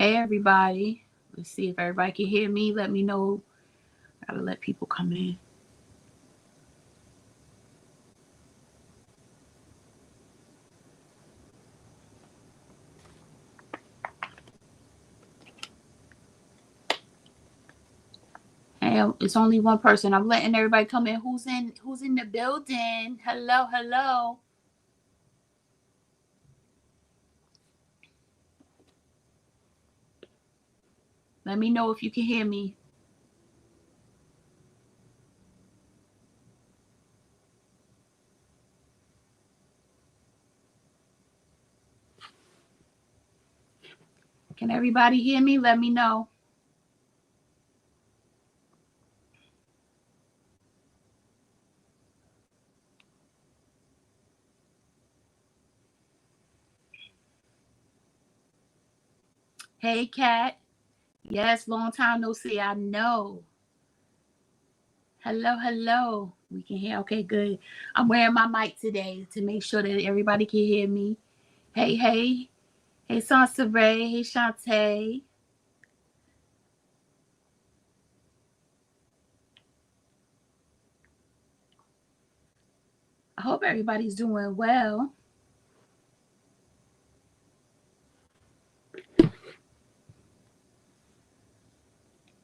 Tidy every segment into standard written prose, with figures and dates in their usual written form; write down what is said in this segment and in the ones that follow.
Hey everybody. Let's see if everybody can hear me. Let me know. Gotta let people come in. Hey, it's only one person. I'm letting everybody come in. Who's in the building? Hello, hello. Let me know if you can hear me. Can everybody hear me? Let me know. Hey, Kat. Yes, long time no see. I know. Hello, hello. We can hear. Okay, good. I'm wearing my mic today to make sure that everybody can hear me. Hey, hey. Hey, Sansaray. Hey, Shantae. I hope everybody's doing well.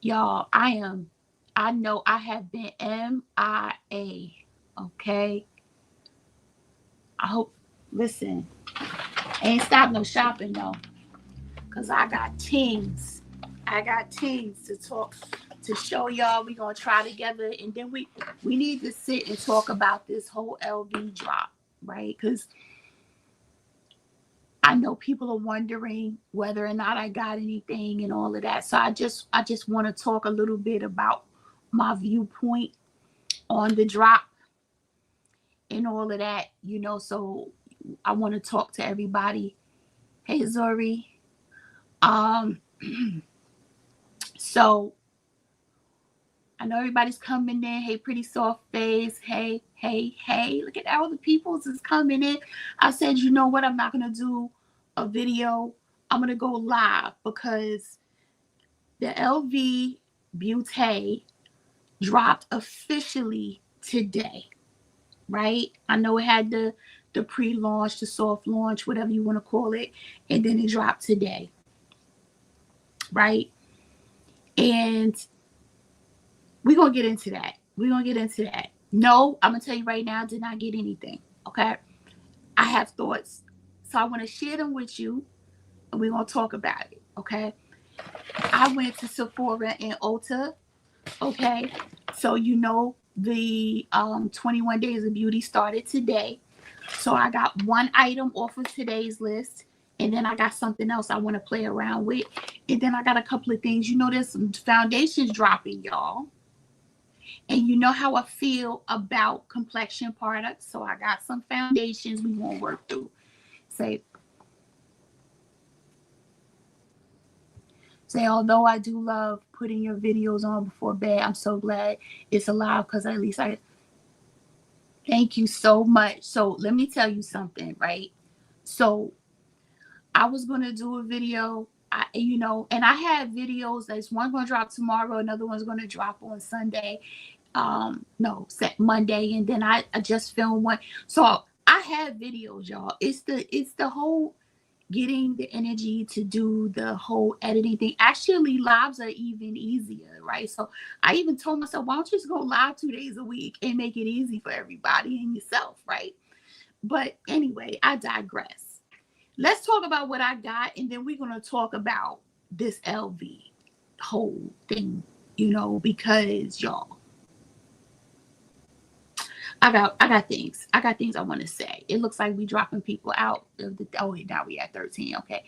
Y'all, I know I have been MIA. Okay. I hope, listen, ain't stop no shopping though. Cause I got teams. I got teams to talk, to show y'all. We gonna try together, and then we need to sit and talk about this whole LV drop, right? Cause I know people are wondering whether or not I got anything and all of that. So I just want to talk a little bit about my viewpoint on the drop and all of that, so I want to talk to everybody. Hey Zori. Um so I know everybody's coming in. Hey, pretty soft face. Hey, hey, hey. Look at all the peoples is coming in. I said, you know what? I'm not gonna do a video. I'm gonna go live because the LV Beaute dropped officially today, right? I know it had the pre-launch, the soft launch, whatever you want to call it, and then it dropped today, right? And we're gonna get into that. No, I'm gonna tell you right now, I did not get anything. Okay. I have thoughts. So I want to share them with you and we're gonna talk about it. Okay. I went to Sephora and Ulta. Okay. So the 21 days of beauty started today. So I got one item off of today's list. And then I got something else I want to play around with. And then I got a couple of things. There's some foundations dropping, y'all. And you know how I feel about complexion products. So I got some foundations we won't work through. Say, although I do love putting your videos on before bed, I'm so glad it's alive because at least thank you so much. So let me tell you something, right? So I was going to do a video, and I had videos. There's one going to drop tomorrow. Another one's going to drop on Sunday. Monday. And then I just filmed one. So I have videos, y'all. It's the whole getting the energy to do the whole editing thing. Actually, lives are even easier, right? So I even told myself, why don't you just go live 2 days a week and make it easy for everybody and yourself, right? But anyway, I digress. Let's talk about what I got, and then we're going to talk about this LV whole thing, because y'all, I got things. I got things I want to say. It looks like we dropping people out. Now we at 13. Okay.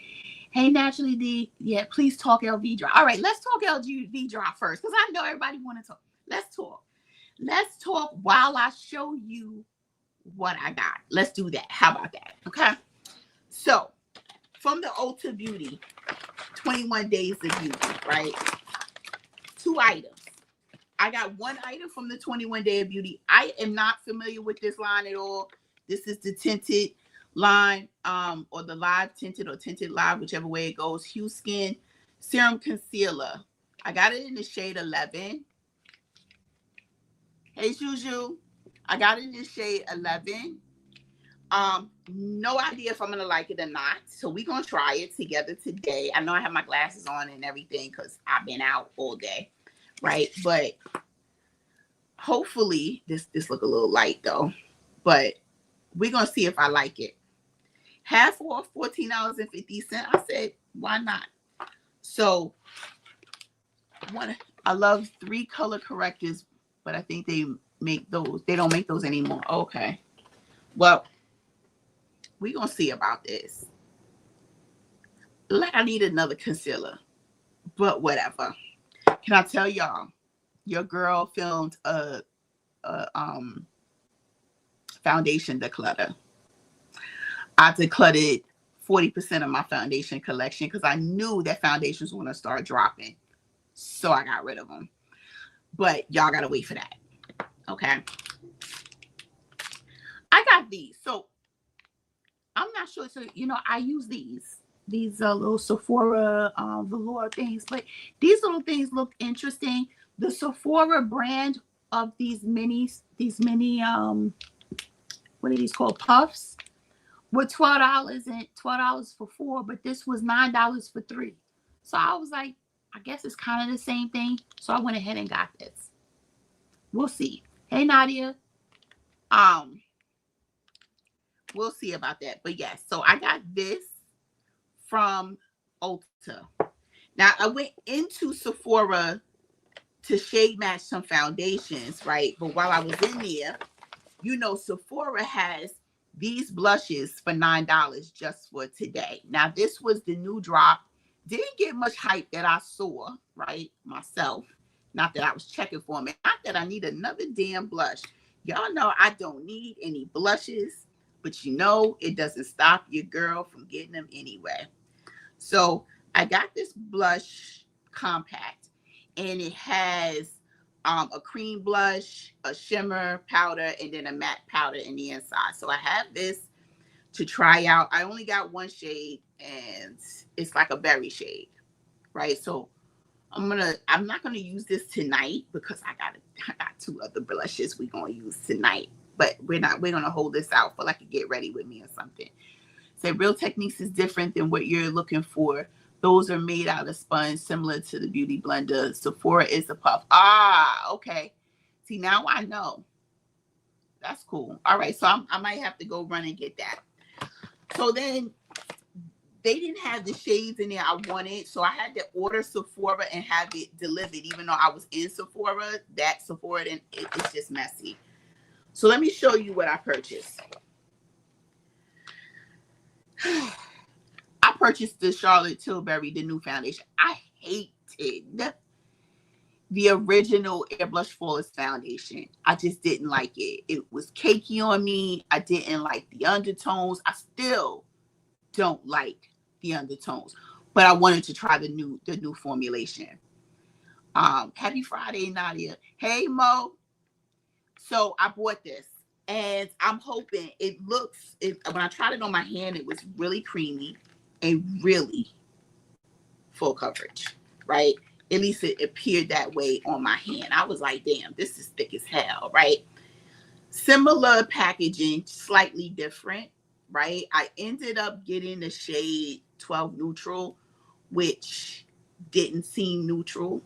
Hey, Naturally D. Yeah, please talk LV drop. All right, let's talk LV drop first because I know everybody want to talk. Let's talk. Let's talk while I show you what I got. Let's do that. How about that? Okay. So, from the Ulta Beauty, 21 Days of Beauty, right? 2 items. I got one item from the 21 Day of Beauty. I am not familiar with this line at all. This is the tinted line, or the live tinted or tinted live, whichever way it goes. Hue Skin. Serum Concealer. I got it in the shade 11. Hey, Juju. I got it in the shade 11. No idea if I'm going to like it or not. So we're going to try it together today. I know I have my glasses on and everything because I've been out all day, right? But hopefully, this look a little light though. But we're going to see if I like it. Half off, $14.50. I said, why not? So I love 3 color correctors, but I think they make those. They don't make those anymore. Okay. Well, we're going to see about this. Like I need another concealer, but whatever. Can I tell y'all, your girl filmed a foundation declutter. I decluttered 40% of my foundation collection because I knew that foundations were going to start dropping. So I got rid of them. But y'all got to wait for that. Okay. I got these. So I'm not sure. So, you know, I use these little Sephora velour things. But these little things look interesting. The Sephora brand of these mini, what are these called? Puffs. Were $12 and $12 for 4, but this was $9 for 3. So I was like, I guess it's kind of the same thing. So I went ahead and got this. We'll see. Hey Nadia. We'll see about that. But yes, so I got this from Ulta. Now I went into Sephora to shade match some foundations, right? But while I was in there, you know, Sephora has these blushes for $9 just for today. Now, this was the new drop. Didn't get much hype that I saw, right, myself. Not that I was checking for them. Not that I need another damn blush. Y'all know I don't need any blushes, but you know, it doesn't stop your girl from getting them anyway. So I got this blush compact, and it has a cream blush, a shimmer powder, and then a matte powder in the inside. So I have this to try out. I only got one shade, and it's like a berry shade, right? So I'm not gonna use this tonight because I got 2 other blushes we're gonna use tonight. But we're gonna hold this out for like a get ready with me or something. So Real Techniques is different than what you're looking for. Those are made out of sponge, similar to the Beauty Blender. Sephora is a puff. Ah, okay. See, now I know. That's cool. All right, so I might have to go run and get that. So then they didn't have the shades in there I wanted, so I had to order Sephora and have it delivered. Even though I was in Sephora, it's just messy. So let me show you what I purchased. I purchased the Charlotte Tilbury, the new foundation. I hated the original Airbrush Flawless foundation. I just didn't like it. It was cakey on me. I didn't like the undertones. I still don't like the undertones, but I wanted to try the new formulation. Happy Friday, Nadia. Hey, Mo. So I bought this, and I'm hoping when I tried it on my hand, it was really creamy and really full coverage, right? At least it appeared that way on my hand. I was like, damn, this is thick as hell, right? Similar packaging, slightly different, right? I ended up getting the shade 12 Neutral, which didn't seem neutral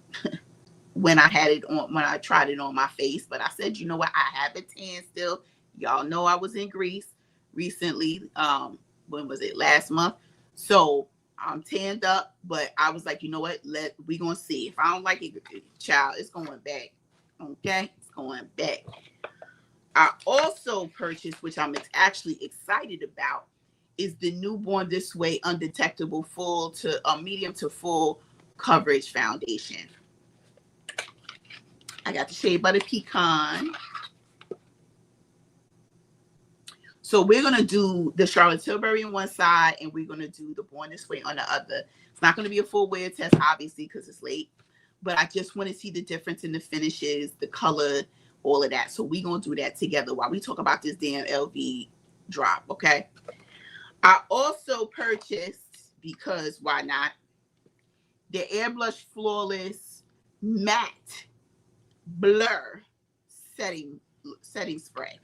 when I tried it on my face. But I said, you know what? I have a tan still. Y'all know I was in Greece recently. When was it? Last month. So I'm tanned up, but I was like, you know what? We gonna see. If I don't like it, child, it's going back. Okay, it's going back. I also purchased, which I'm actually excited about, is the new Born This Way Undetectable medium to full coverage foundation. I got the shade Butter Pecan. So we're going to do the Charlotte Tilbury on one side, and we're going to do the Born This Way on the other. It's not going to be a full wear test, obviously, because it's late. But I just want to see the difference in the finishes, the color, all of that. So we're going to do that together while we talk about this damn LV drop, okay? I also purchased, because why not, the Airbrush Flawless Matte Blur setting spray.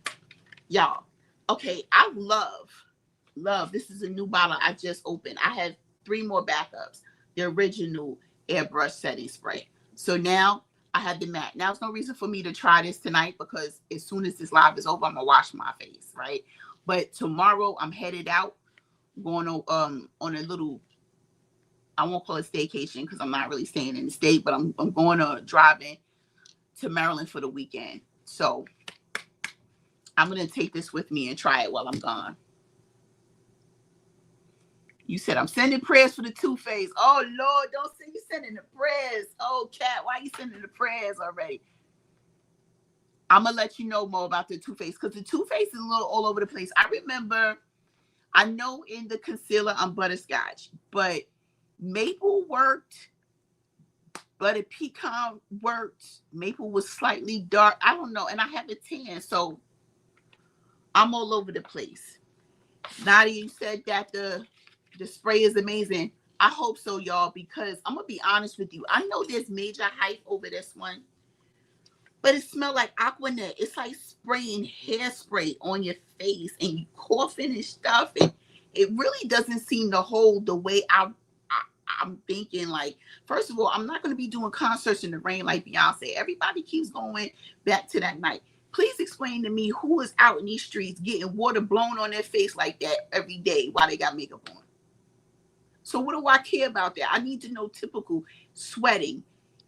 Y'all, okay, I love, this is a new bottle I just opened. I have 3 more backups. The original airbrush setting spray. So now I have the matte. Now, there's no reason for me to try this tonight because as soon as this live is over, I'm gonna wash my face, right? But tomorrow I'm headed out, going on a little, I won't call it staycation because I'm not really staying in the state, but I'm going to driving to Maryland for the weekend. So I'm gonna take this with me and try it while I'm gone. You said I'm sending prayers for the Too Faced. Oh Lord, don't say you sending the prayers. Oh Cat, why you sending the prayers already? I'm gonna let you know more about the Too Faced because the Too Faced is a little all over the place. I remember, I know in the concealer I'm butterscotch, but maple worked, butter pecan worked. Maple was slightly dark. I don't know, and I have a tan, so I'm all over the place. Nadia, you said that the spray is amazing. I hope so, y'all, because I'm gonna be honest with you. I know there's major hype over this one, but it smells like Aquanet. It's like spraying hairspray on your face and you coughing and stuff, and it really doesn't seem to hold the way I'm thinking. Like, first of all, I'm not going to be doing concerts in the rain like Beyonce. Everybody keeps going back to that night. Please explain to me who is out in these streets getting water blown on their face like that every day while they got makeup on. So what do I care about that? I need to know typical sweating.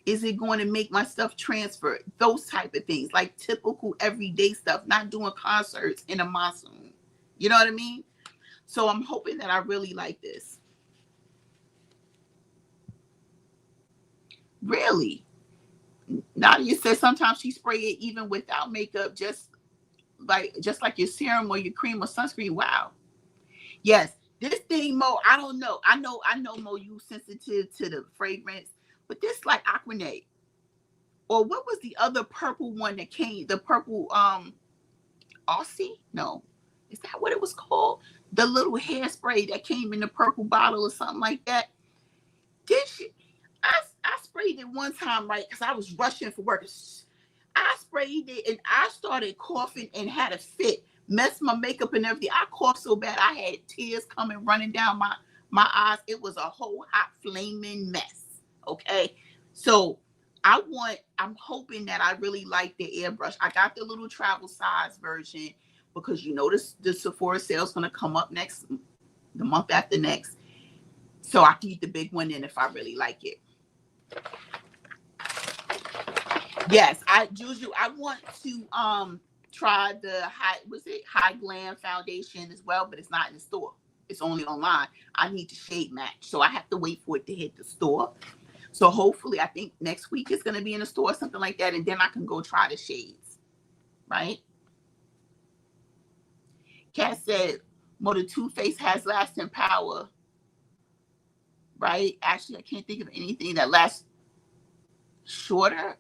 Is it going to make my stuff transfer? Those type of things, like typical everyday stuff, not doing concerts in a monsoon. You know what I mean? So I'm hoping that I really like this. Really? Nadia says sometimes she spray it even without makeup, just like your serum or your cream or sunscreen. Wow. Yes. This thing, Mo, I don't know. I know, Mo, you sensitive to the fragrance, but this like Aquanet. Or what was the other purple one that came? The purple Aussie? No. Is that what it was called? The little hairspray that came in the purple bottle or something like that. This I sprayed it one time, right? Because I was rushing for work. I sprayed it and I started coughing and had a fit, messed my makeup and everything. I coughed so bad I had tears coming running down my eyes. It was a whole hot flaming mess. Okay. So I'm hoping that I really like the airbrush. I got the little travel size version because you know the Sephora sale is going to come up the month after next. So I can get the big one in if I really like it. Yes, Juju, I want to try the high glam foundation as well, but it's not in the store. It's only online. I need to shade match, so I have to wait for it to hit the store. So hopefully, I think next week it's going to be in the store, something like that, and then I can go try the shades, right? Kat said, "Well, the Too Faced has lasting power." Right? Actually, I can't think of anything that lasts shorter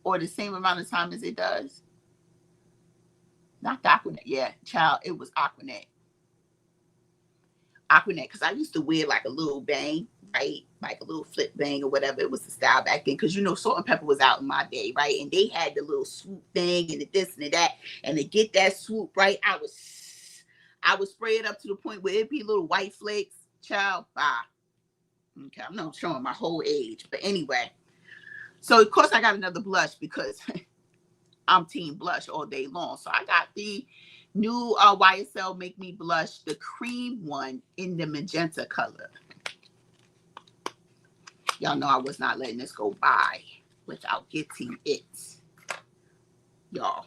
or the same amount of time as it does. Not the Aquanet. Yeah, child, it was Aquanet. Aquanet, because I used to wear like a little bang, right? Like a little flip bang or whatever. It was the style back then. Because you know, Salt and Pepper was out in my day, right? And they had the little swoop thing and the this and the that. And to get that swoop right, I would spray it up to the point where it'd be little white flakes. Child, bye. Okay, I'm not showing my whole age. But anyway. So of course I got another blush because I'm team blush all day long. So I got the new YSL Make Me Blush, the cream one in the magenta color. Y'all know I was not letting this go by without getting it. Y'all.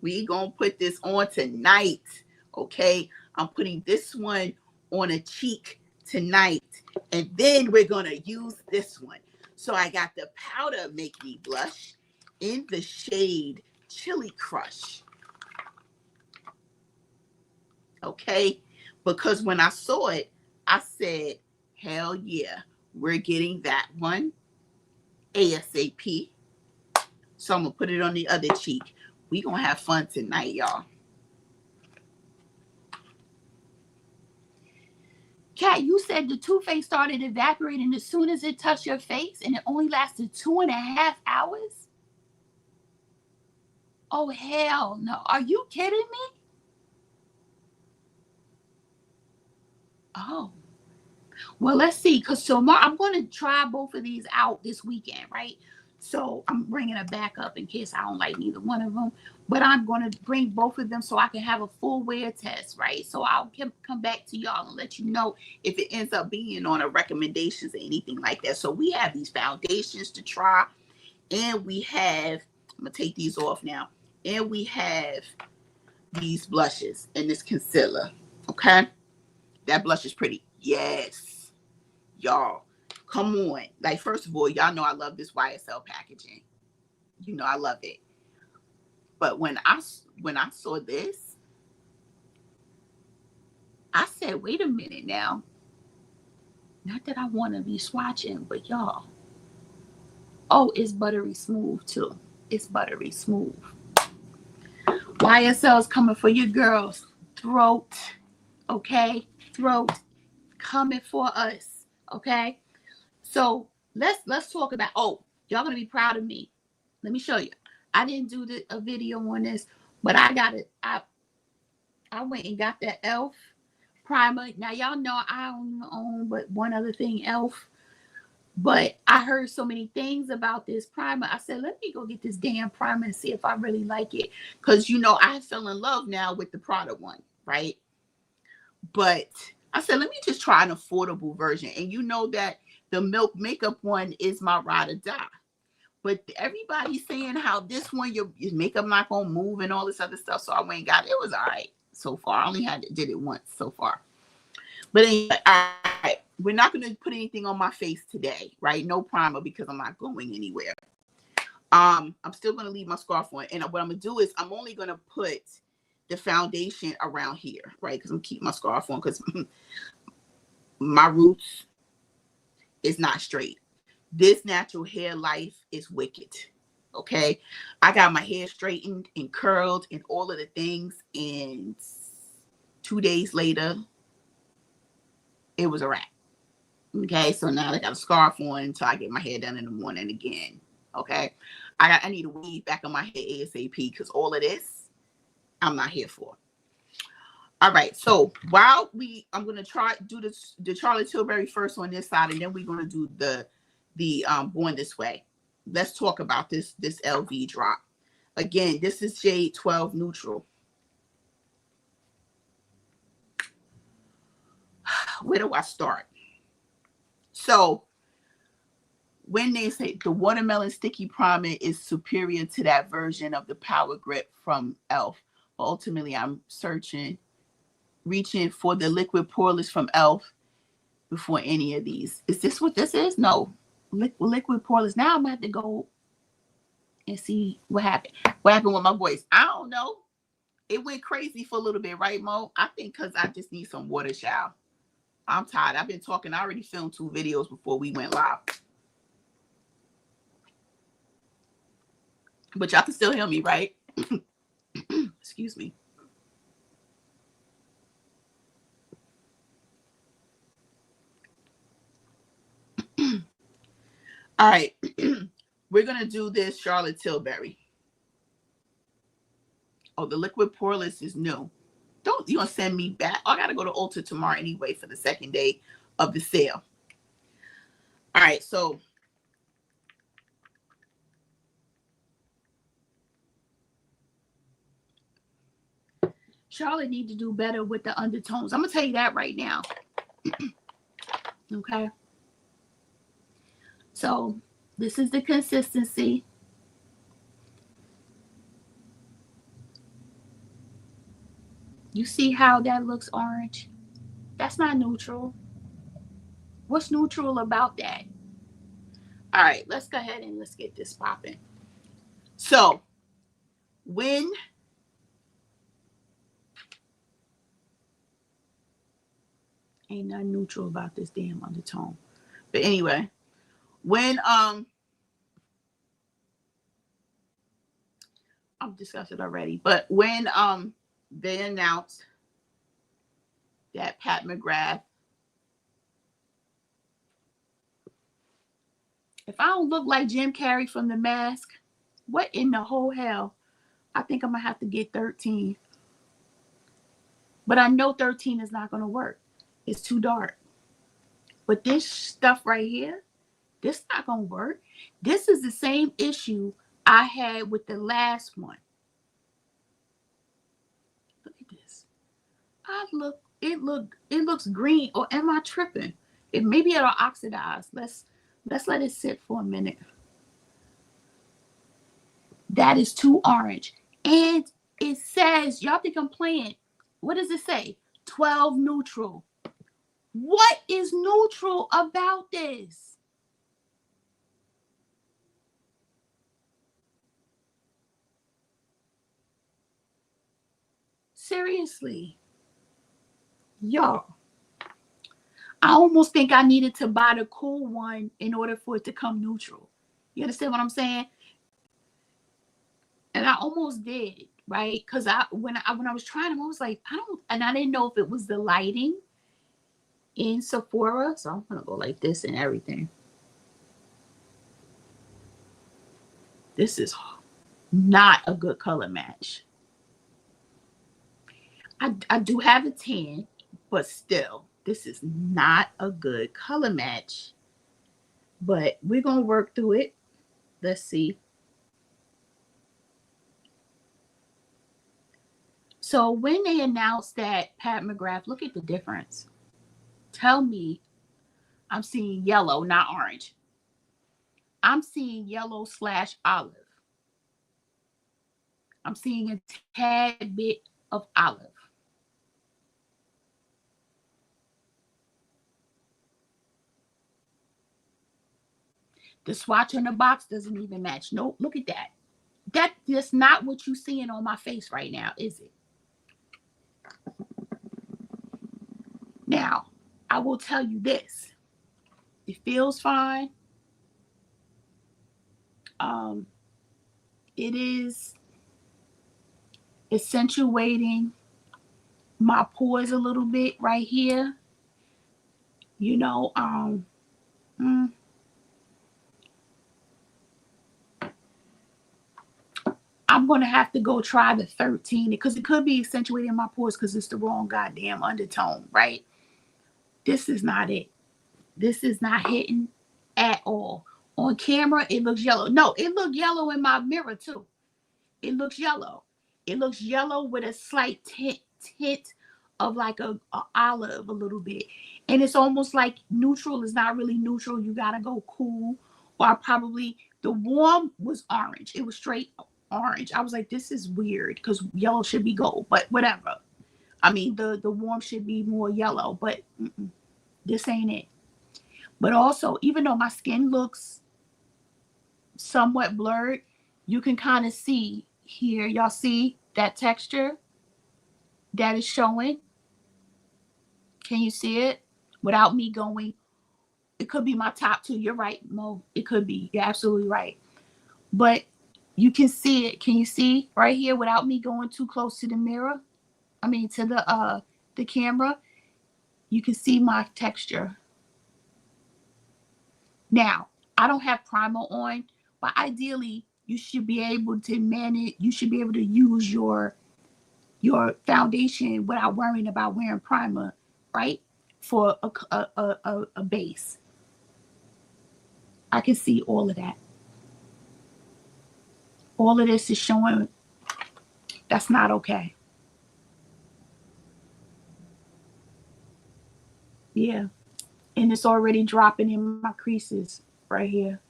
We gonna put this on tonight. Okay. I'm putting this one on a cheek tonight. And then we're gonna use this one. So I got the powder Make Me Blush in the shade Chili Crush. Okay, because when I saw it, I said, hell yeah, we're getting that one ASAP. So I'm gonna put it on the other cheek. We gonna have fun tonight, y'all. Kat, you said the Too Faced started evaporating as soon as it touched your face and it only lasted 2.5 hours? Oh, hell no. Are you kidding me? Oh. Well, let's see. Because tomorrow I'm going to try both of these out this weekend, right? So I'm bringing it back up in case I don't like neither one of them. But I'm going to bring both of them so I can have a full wear test, right? So I'll come back to y'all and let you know if it ends up being on a recommendations or anything like that. So we have these foundations to try. And we have, I'm going to take these off now. And we have these blushes and this concealer. Okay? That blush is pretty. Yes. Y'all, come on. Like, first of all, y'all know I love this YSL packaging. You know I love it. But when I saw this, I said, wait a minute now. Not that I want to be swatching, but y'all. Oh, it's buttery smooth too. It's buttery smooth. YSL's coming for your girls. Throat. Okay? Throat coming for us. Okay? So let's talk about, oh, y'all gonna be proud of me. Let me show you. I didn't do a video on this, but I got it. I went and got that e.l.f. primer. Now y'all know I don't even own but one other thing, e.l.f. But I heard so many things about this primer. I said, let me go get this damn primer and see if I really like it. Because, you know, I fell in love now with the Prada one, right? But I said, let me just try an affordable version. And you know that the Milk Makeup one is my ride or die. But everybody's saying how this one, your makeup not going to move and all this other stuff. So I went and got it. It was all right so far. I only did it once so far. But anyway, all right. We're not going to put anything on my face today, right? No primer because I'm not going anywhere. I'm still going to leave my scarf on. And what I'm going to do is I'm only going to put the foundation around here, right? Because I'm keeping my scarf on because my roots is not straight. This natural hair life is wicked. Okay. I got my hair straightened and curled and all of the things. And 2 days later, it was a wrap. Okay. So now I got a scarf on until I get my hair done in the morning again. Okay. I need a weave back on my hair ASAP because all of this, I'm not here for. All right. So while I'm going to do the Charlotte Tilbury first on this side, and then we're going to do the Born This Way. Let's talk about this LV drop. Again, this is shade 12 neutral. Where do I start? So when they say the watermelon sticky primer is superior to that version of the Power Grip from e.l.f., ultimately I'm reaching for the liquid poreless from e.l.f. before any of these. Is this what this is? No. Liquid poreless. Now I'm going to have to go and see what happened. What happened with my voice? I don't know. It went crazy for a little bit, right, Mo? I think because I just need some water, child. I'm tired. I've been talking. I already filmed 2 videos before we went live. But y'all can still hear me, right? Excuse me. All right. We're going to do this Charlotte Tilbury. Oh, the liquid poreless is new. Don't you want to send me back? I got to go to Ulta tomorrow anyway for the second day of the sale. All right. So Charlotte need to do better with the undertones. I'm going to tell you that right now. Okay. So this is the consistency. You see how that looks orange? That's not neutral. What's neutral about that? All right, let's go ahead and let's get this popping. So when ain't nothing neutral about this damn undertone. But anyway, when I've discussed it already, but when they announced that Pat McGrath If I don't look like Jim Carrey from The Mask, what in the whole hell? I think I'm going to have to get 13. But I know 13 is not going to work. It's too dark. But this stuff right here, this not going to work. This is the same issue I had with the last one. Look at this. It looks green. Or am I tripping? Maybe it'll oxidize. Let's let it sit for a minute. That is too orange. And it says, y'all think I'm playing. What does it say? 12 neutral. What is neutral about this? Seriously. Y'all. I almost think I needed to buy the cool one in order for it to come neutral. You understand what I'm saying? And I almost did, right? Because when I was trying them, I was like, I didn't know if it was the lighting in Sephora. So I'm gonna go like this and everything. This is not a good color match. I do have a 10, but still, this is not a good color match. But we're gonna work through it. Let's see. So when they announced that Pat McGrath, look at the difference. Tell me I'm seeing yellow, not orange. I'm seeing yellow / olive. I'm seeing a tad bit of olive. The swatch on the box doesn't even match. Nope, look at that. That's not what you're seeing on my face right now, is it? Now, I will tell you this. It feels fine. It is accentuating my pores a little bit right here. You know, I'm going to have to go try the 13 because it could be accentuating my pores because it's the wrong goddamn undertone, right? This is not it. This is not hitting at all. On camera, it looks yellow. No, it looked yellow in my mirror too. It looks yellow. It looks yellow with a slight tint of like a olive a little bit. And it's almost like neutral is not really neutral. You got to go cool. Or probably the warm was orange. It was straight orange. I was like, this is weird because yellow should be gold, but whatever. I mean, the warm should be more yellow, but this ain't it. But also, even though my skin looks somewhat blurred, you can kind of see here. Y'all see that texture that is showing? Can you see it? Without me going, it could be my top 2. You're right, Mo. It could be. You're absolutely right. But you can see it. Can you see right here without me going too close to the mirror? I mean, to the camera. You can see my texture. Now, I don't have primer on, but ideally, you should be able to manage. You should be able to use your foundation without worrying about wearing primer, right? For a base. I can see all of that. All of this is showing that's not okay. Yeah. And it's already dropping in my creases right here.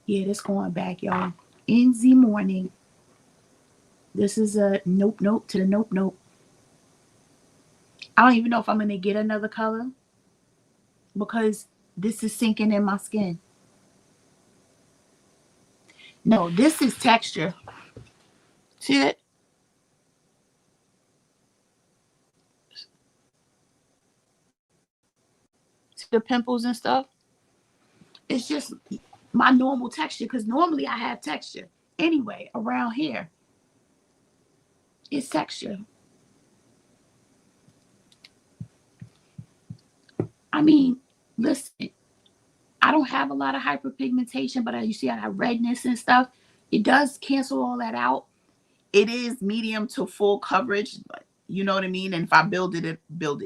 Yeah, that's going back, y'all. In the morning. This is a nope to the nope. I don't even know if I'm going to get another color because this is sinking in my skin. No, this is texture. See it? See the pimples and stuff? It's just my normal texture because normally I have texture. Anyway, around here, it's texture. I mean, Listen, I don't have a lot of hyperpigmentation, but you see I have redness and stuff. It does cancel all that out. It is medium to full coverage, you know what I mean? And if I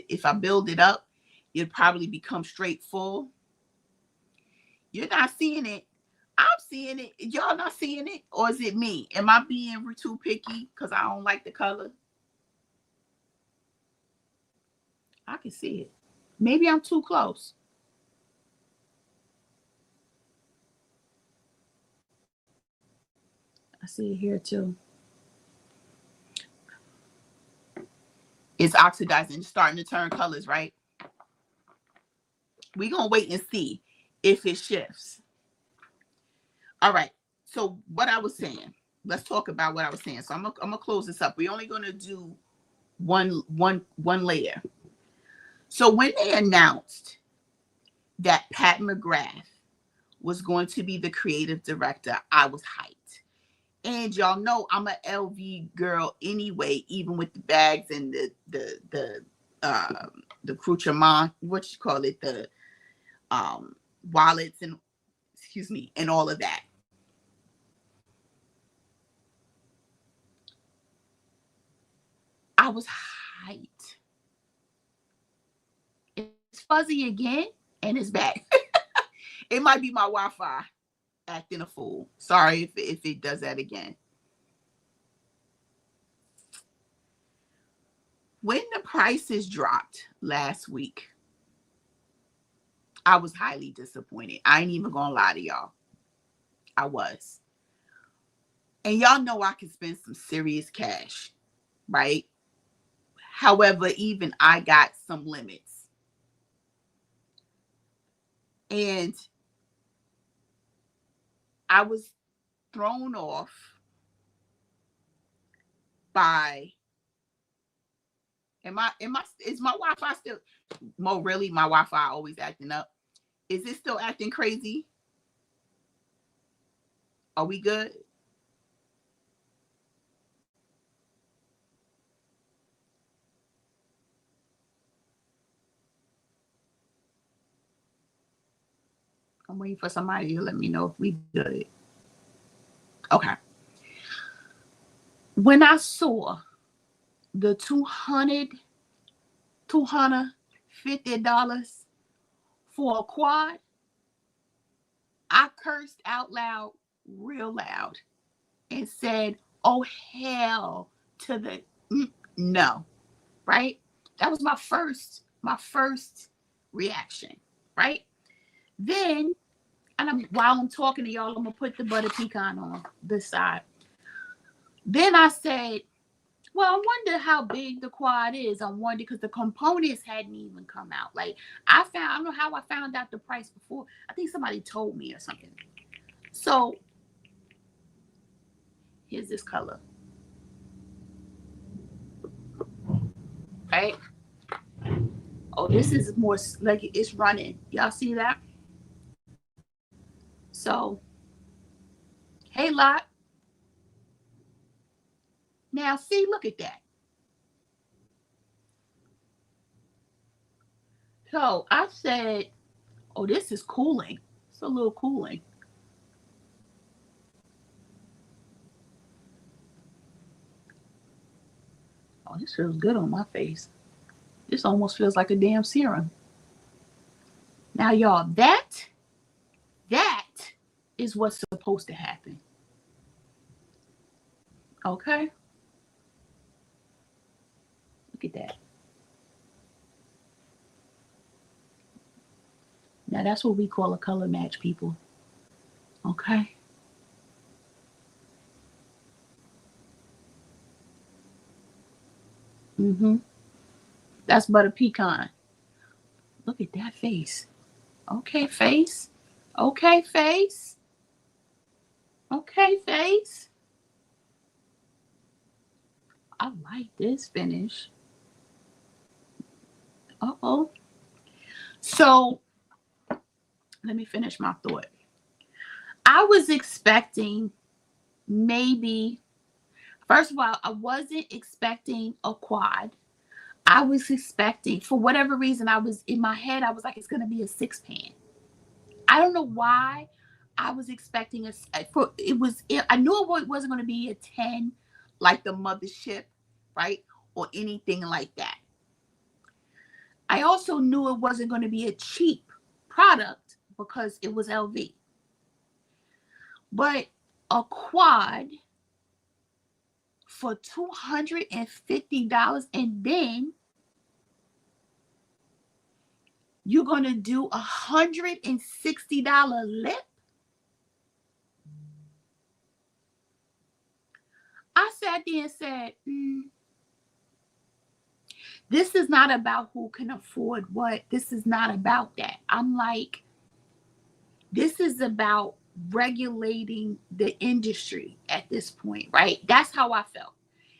if I build it up, it'd probably become straight full. You're not seeing it. I'm seeing it. Y'all not seeing it? Or is it me? Am I being too picky because I don't like the color? I can see it. Maybe I'm too close. I see it here too. It's oxidizing, starting to turn colors, right? We're going to wait and see if it shifts. All right. So what I was saying, let's talk about what I was saying. So I'm gonna close this up. We're only going to do one layer. So when they announced that Pat McGrath was going to be the creative director, I was hyped. And y'all know I'm an LV girl anyway, even with the bags and the accoutrement, what you call it, the wallets and excuse me, and all of that. I was hyped. It's fuzzy again, and it's back. It might be my Wi-Fi acting a fool. Sorry if it does that again. When the prices dropped last week, I was highly disappointed. I ain't even gonna lie to y'all. I was. And y'all know I can spend some serious cash, right? However, even I got some limits. And I was thrown off by is my Wi-Fi still really my Wi-Fi always acting up? Is it still acting crazy? Are we good? I'm waiting for somebody to let me know if we good. Okay. When I saw the $250 for a quad, I cursed out loud, real loud, and said, oh, hell to the no, right? That was my first reaction, right? Then, and while I'm talking to y'all, I'm going to put the butter pecan on this side. Then I said, well, I wonder how big the quad is. I wonder because the components hadn't even come out. Like I don't know how I found out the price before. I think somebody told me or something. So here's this color. Right? Oh, this is more like it's running. Y'all see that? So, hey, Lot. Now, see, look at that. So I said, oh, this is cooling. It's a little cooling. Oh, this feels good on my face. This almost feels like a damn serum. Now, y'all, that is what's supposed to happen. Okay? Look at that. Now, that's what we call a color match, people. Okay? Mm-hmm. That's butter pecan. Look at that face. Okay, face. Okay, face. Okay, face. I like this finish. Uh-oh. So, let me finish my thought. I was expecting maybe, first of all, I wasn't expecting a quad. I was expecting, for whatever reason, I was in my head, I was like, it's going to be a 6-pan. I don't know why I was expecting I knew it wasn't going to be a 10, like the mothership, right? Or anything like that. I also knew it wasn't going to be a cheap product because it was LV. But a quad for $250, and then you're going to do $160 lip. I sat there and said, this is not about who can afford what. This is not about that. I'm like, this is about regulating the industry at this point, right? That's how I felt.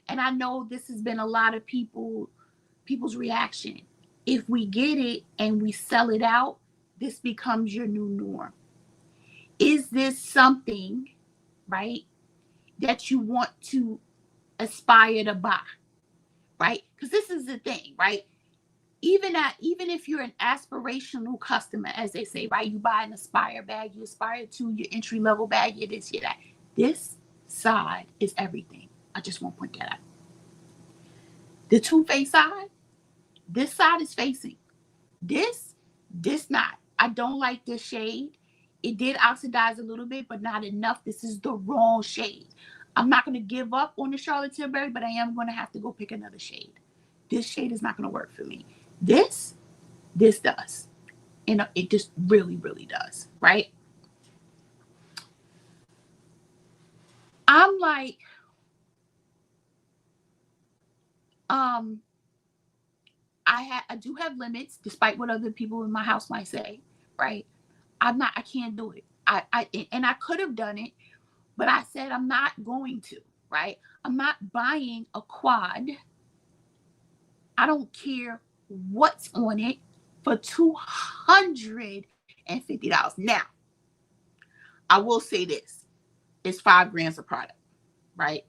And I know this has been a lot of people's reaction. If we get it and we sell it out, this becomes your new norm. Is this something, right, that you want to aspire to buy, right? Because this is the thing, right? Even if you're an aspirational customer, as they say, right? You buy an Aspire bag, you aspire to your entry level bag, your this, your that. This side is everything. I just want to point that out. The Too Faced side, this side is facing. This not. I don't like this shade. It did oxidize a little bit, but not enough. This is the wrong shade. I'm not going to give up on the Charlotte Tilbury, but I am going to have to go pick another shade. This shade is not going to work for me. This does. And it just really, really does, right? I'm like, I do have limits, despite what other people in my house might say, right? I can't do it. And I could have done it, but I said I'm not going to, right? I'm not buying a quad. I don't care what's on it for $250. Now, I will say this. It's 5 grams of product, right?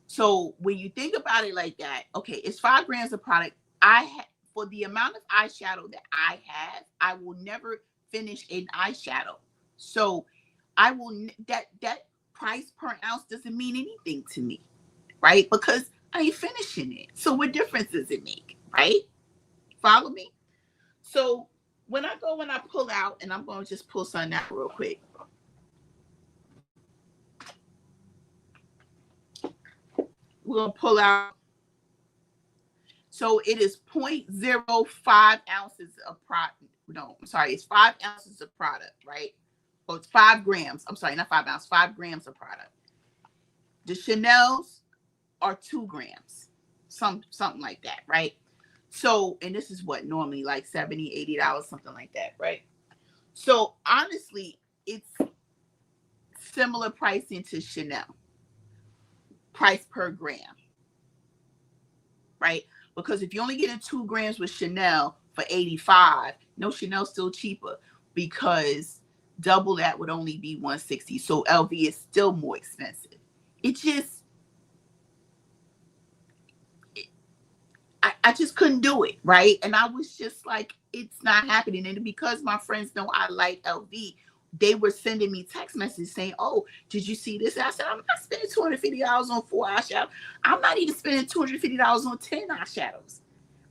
So when you think about it like that, okay, it's 5 grams of product. For the amount of eyeshadow that I have, I will never finish an eyeshadow. So I will, that price per ounce doesn't mean anything to me, right? Because I ain't finishing it. So what difference does it make, right? Follow me? So when I pull out, and I'm going to just pull something out real quick. We're going to pull out. So it is 0.05 ounces of product. No, I'm sorry. It's 5 ounces of product, right? Oh, it's 5 grams. I'm sorry, not 5 ounces, 5 grams of product. The Chanel's are 2 grams, something like that, right? So, and this is what normally like $70, $80, something like that, right? So honestly, it's similar pricing to Chanel, price per gram, right? Because if you only get in 2 grams with Chanel for $85, no, Chanel's still cheaper because double that would only be $160. So LV is still more expensive. It just, I just couldn't do it, right? And I was just like, it's not happening. And because my friends know I like LV, they were sending me text messages saying, oh, did you see this? And I said, I'm not spending $250 on 4 eyeshadows. I'm not even spending $250 on 10 eyeshadows,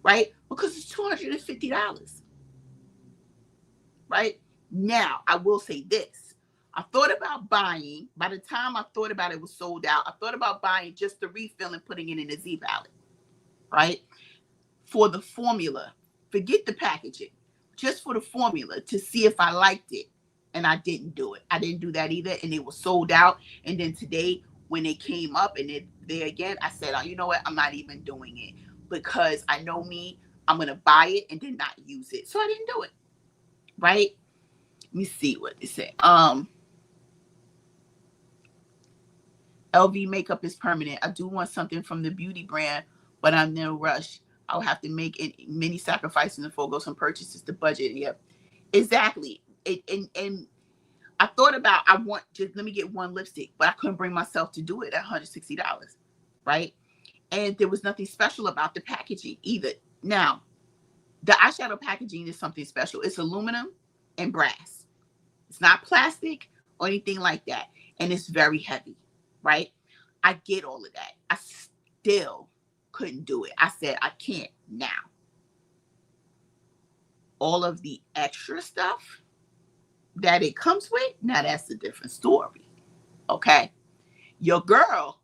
right? Because it's $250, right? Now, I will say this. I thought about buying, by the time I thought about it was sold out, I thought about buying just the refill and putting it in a Z Valley, right? For the formula, forget the packaging, just for the formula to see if I liked it. And I didn't do it. I didn't do that either. And it was sold out. And then today, when it came up and it there again, I said, oh, you know what? I'm not even doing it because I know me. I'm going to buy it and then not use it. So I didn't do it. Right? Let me see what they say. LV makeup is permanent. I do want something from the beauty brand, but I'm in no rush. I'll have to make many sacrifices and forego some purchases to budget. Yep. Exactly. And I thought about, let me get one lipstick, but I couldn't bring myself to do it at $160, right? And there was nothing special about the packaging either. Now, the eyeshadow packaging is something special. It's aluminum and brass. It's not plastic or anything like that. And it's very heavy, right? I get all of that. I still couldn't do it. I said, I can't now. All of the extra stuff that it comes with, now that's a different story. Okay. Your girl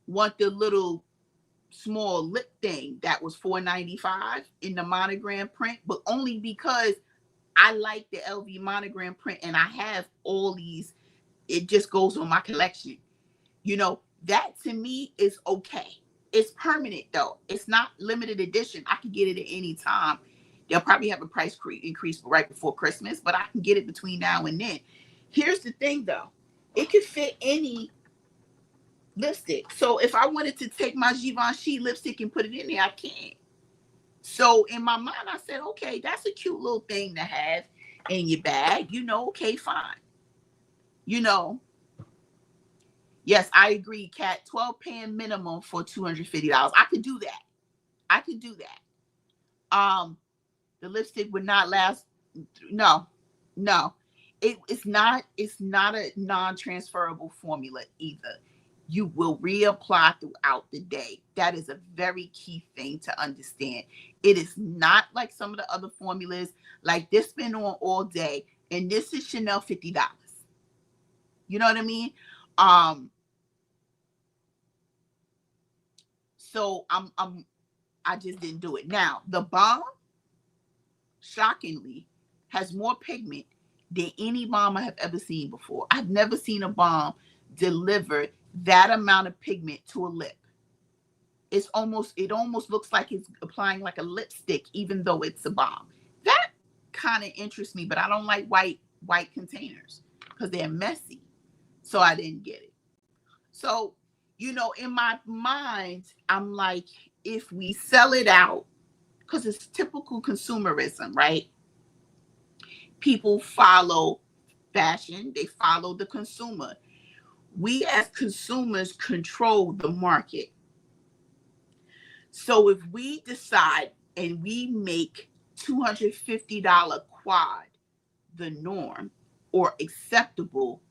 want the little small lip thing that was $4.95 in the monogram print, but only because I like the LV monogram print and I have all these, it just goes on my collection. You know, that to me is okay. It's permanent though. It's not limited edition. I can get it at any time. They'll probably have a price increase right before Christmas, but I can get it between now and then. Here's the thing though. It could fit any lipstick. So if I wanted to take my Givenchy lipstick and put it in there, I can. So in my mind, I said, okay, that's a cute little thing to have in your bag. You know, okay, fine. You know, yes, I agree, Kat. 12 paying minimum for $250. I could do that. I could do that. The lipstick would not last. No. It's not a non-transferable formula either. You will reapply throughout the day. That is a very key thing to understand. It is not like some of the other formulas, like this been on all day, and this is Chanel $50. You know what I mean? So I just didn't do it. Now, the balm, shockingly, has more pigment than any balm I have ever seen before. I've never seen a balm deliver that amount of pigment to a lip. It almost looks like it's applying like a lipstick, even though it's a balm. That kind of interests me, but I don't like white containers because they're messy. So I didn't get it. So, you know, in my mind, I'm like, if we sell it out, because it's typical consumerism, right? People follow fashion, they follow the consumer. We as consumers control the market. So if we decide and we make $250 quad the norm or acceptable,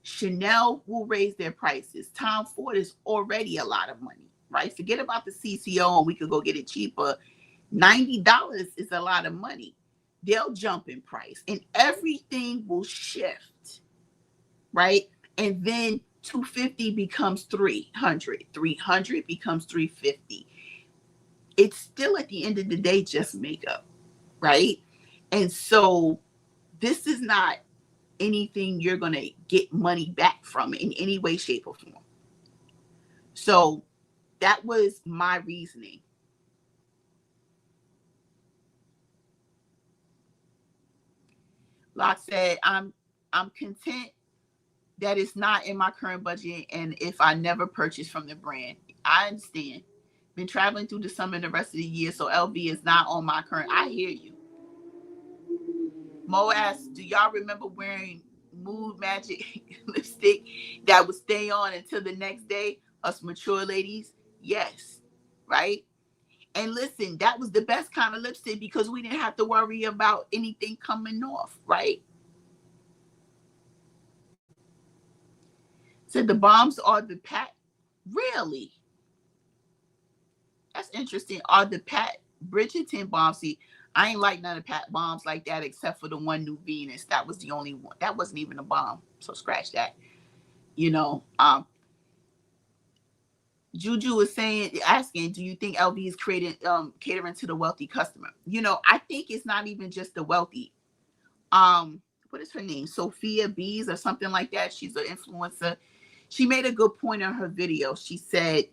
Chanel will raise their prices. Tom Ford is already a lot of money, right? Forget about the CCO and we could go get it cheaper. $90 is a lot of money. They'll jump in price and everything will shift, right? And then 250 becomes 300. 300 becomes 350. It's still at the end of the day just makeup, right? And so this is not anything you're going to get money back from in any way, shape, or form. So that was my reasoning. Locke said, I'm content that it's not in my current budget and if I never purchase from the brand. I understand. Been traveling through the summer and the rest of the year, so LV is not on my current. I hear you. Mo asks, do y'all remember wearing Mood Magic lipstick that would stay on until the next day? Us mature ladies? Yes. Right? And listen, that was the best kind of lipstick because we didn't have to worry about anything coming off, right? So the bombs are the Pat. Really? That's interesting. Are the Pat Bridgerton bombs? See, I ain't like none of Pat bombs like that except for the one New Venus. That was the only one. That wasn't even a bomb. So scratch that. You know, Juju is asking, do you think LV is catering to the wealthy customer? You know, I think it's not even just the wealthy. What is her name? Sophia Bees or something like that. She's an influencer. She made a good point on her video. She said,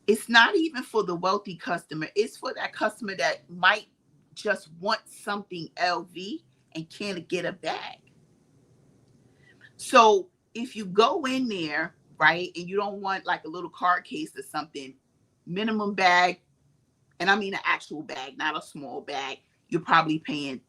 it's not even for the wealthy customer. It's for that customer that might just want something LV and can't get a bag. So if you go in there, right, and you don't want like a little card case or something, minimum bag, and I mean an actual bag, not a small bag, you're probably paying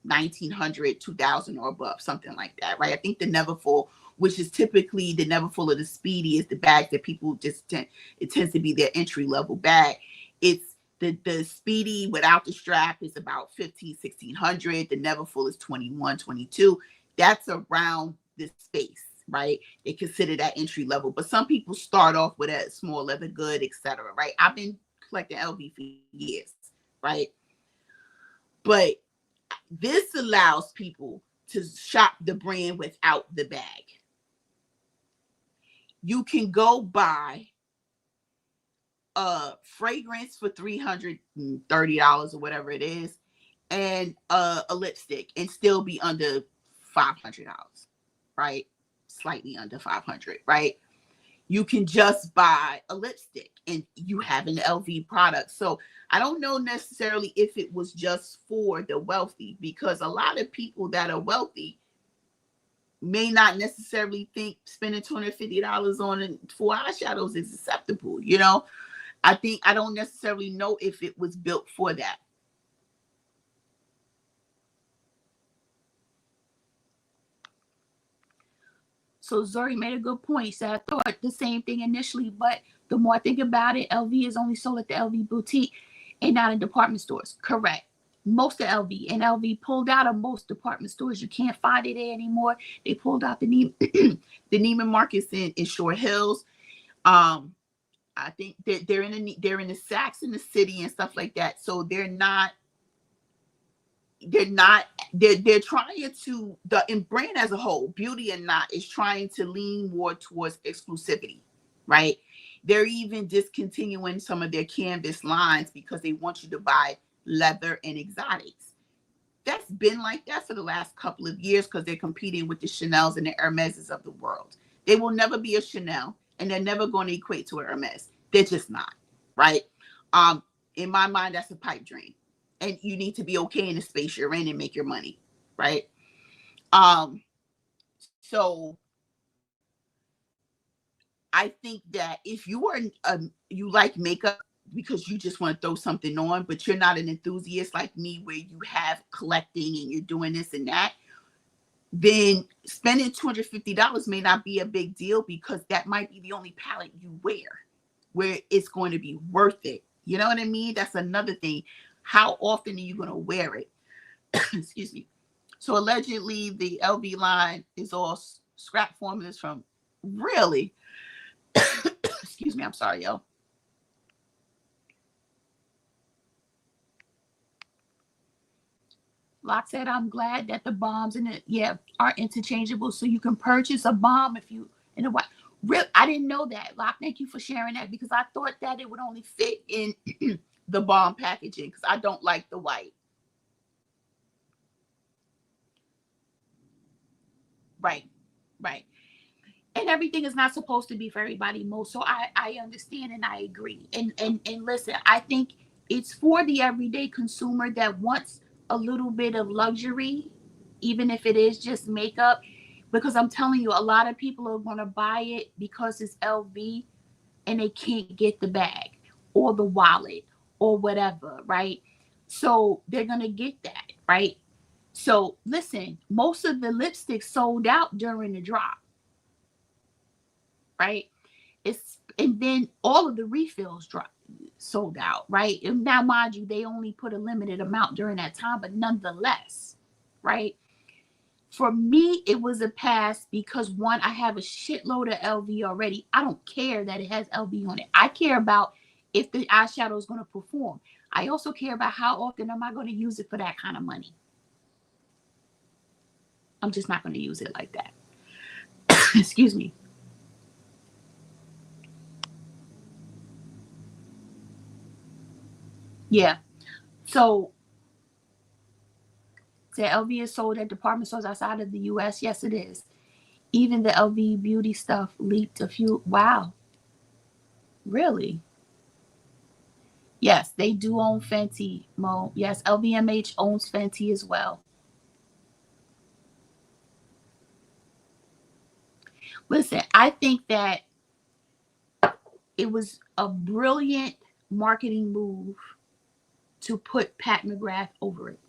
$1,900, $2,000 or above, something like that, right? I think the Neverfull, which is typically the Neverfull or the Speedy, is the bag that people just it tends to be their entry level bag. It's The Speedy without the strap is about 15, 1600. The Neverfull is 21, 22. That's around the space, right? They consider that entry level. But some people start off with a small leather good, etc. Right? I've been collecting LV for years, right? But this allows people to shop the brand without the bag. You can go buy a fragrance for $330 or whatever it is, and a lipstick, and still be under $500, right? Slightly under 500, right? You can just buy a lipstick and you have an LV product. So I don't know necessarily if it was just for the wealthy, because a lot of people that are wealthy may not necessarily think spending $250 on 4 eyeshadows is acceptable. You know, I don't necessarily know if it was built for that. So Zori made a good point. He said, I thought the same thing initially, but the more I think about it, LV is only sold at the LV boutique and not in department stores. Correct. Most of LV, and LV pulled out of most department stores. You can't find it there anymore. They pulled out the Neiman Marcus in Short Hills. I think they're in the Saks in the city and stuff like that. So they're trying to, the brand as a whole, Beauty and Not, is trying to lean more towards exclusivity, right? They're even discontinuing some of their canvas lines because they want you to buy leather and exotics. That's been like that for the last couple of years because they're competing with the Chanels and the Hermeses of the world. They will never be a Chanel, and they're never going to equate to a Hermes. They're just not, right? In my mind, that's a pipe dream. And you need to be okay in the space you're in and make your money, right? So I think that if you are you like makeup because you just want to throw something on, but you're not an enthusiast like me where you have collecting and you're doing this and that, then spending $250 may not be a big deal, because that might be the only palette you wear where it's going to be worth it. You know what I mean? That's another thing. How often are you going to wear it? Excuse me. So allegedly the LV line is all scrap formulas from, really? Excuse me. I'm sorry, yo. Locke said, I'm glad that the bombs are interchangeable, so you can purchase a bomb if you in a white. Real, I didn't know that. Locke, thank you for sharing that, because I thought that it would only fit in the bomb packaging, because I don't like the white. Right. And everything is not supposed to be for everybody, most. So I understand and I agree. And listen, I think it's for the everyday consumer that wants a little bit of luxury, even if it is just makeup. Because I'm telling you, a lot of people are going to buy it because it's LV and they can't get the bag or the wallet or whatever, right? So they're going to get that, right? So listen, most of the lipsticks sold out during the drop, right? And then all of the refills sold out, right? And now, mind you, they only put a limited amount during that time, but nonetheless, right? For me, it was a pass because, one, I have a shitload of LV already. I don't care that it has LV on it. I care about if the eyeshadow is going to perform. I also care about how often am I going to use it for that kind of money. I'm just not going to use it like that. Excuse me. Yeah. So, say LV is sold at department stores outside of the US. Yes, it is. Even the LV beauty stuff leaked a few. Wow. Really? Yes, they do own Fenty, Mo. Yes, LVMH owns Fenty as well. Listen, I think that it was a brilliant marketing move to put Pat McGrath over it.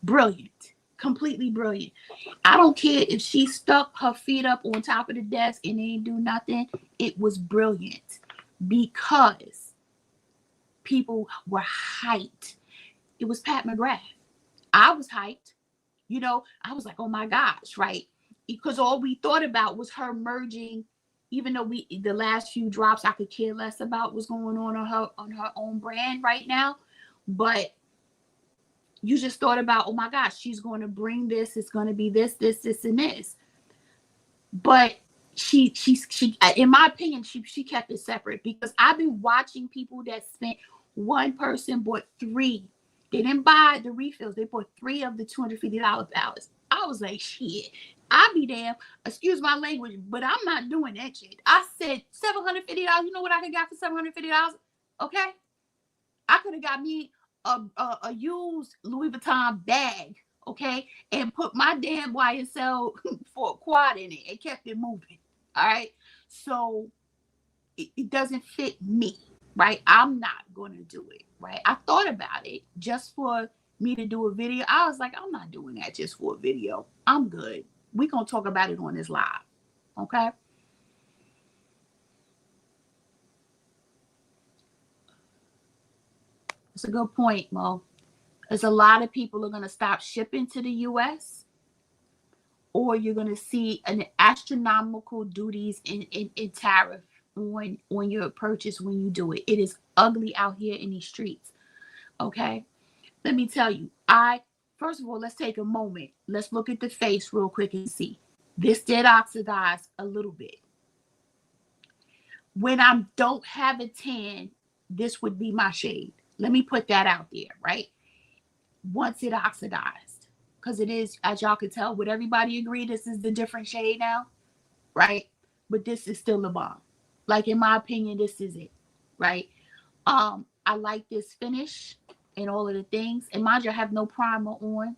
Brilliant. Completely brilliant. I don't care if she stuck her feet up on top of the desk and ain't do nothing. It was brilliant because people were hyped. It was Pat McGrath. I was hyped. You know, I was like, oh my gosh, right? Because all we thought about was her merging, even though the last few drops I could care less about what's going on her own brand right now. But you just thought about, oh my gosh, she's going to bring this, it's going to be this, and this. But she in my opinion, she kept it separate, because I've been watching people that spent, one person bought 3. They didn't buy the refills. They bought 3 of the $250 palettes. I was like, shit, I'll be damn. Excuse my language, but I'm not doing that shit. I said $750. You know what I could get for $750? Okay, I could have got me a used Louis Vuitton bag, okay, and put my damn YSL for a quad in it and kept it moving. All right, so it doesn't fit me, right? I'm not gonna do it, right? I thought about it just for me to do a video. I was like, I'm not doing that just for a video. I'm good. We're gonna talk about it on this live, okay? It's a good point, Mo. There's a lot of people are going to stop shipping to the US, or you're going to see an astronomical duties in tariff on your purchase when you do it. It is ugly out here in these streets. Okay. Let me tell you, first of all, let's take a moment. Let's look at the face real quick and see. This did oxidize a little bit. When I don't have a tan, this would be my shade. Let me put that out there, right? Once it oxidized, because it is, as y'all can tell, would everybody agree this is the different shade now, right? But this is still the bomb. Like, in my opinion, this is it, right? I like this finish and all of the things. And mind you, I have no primer on,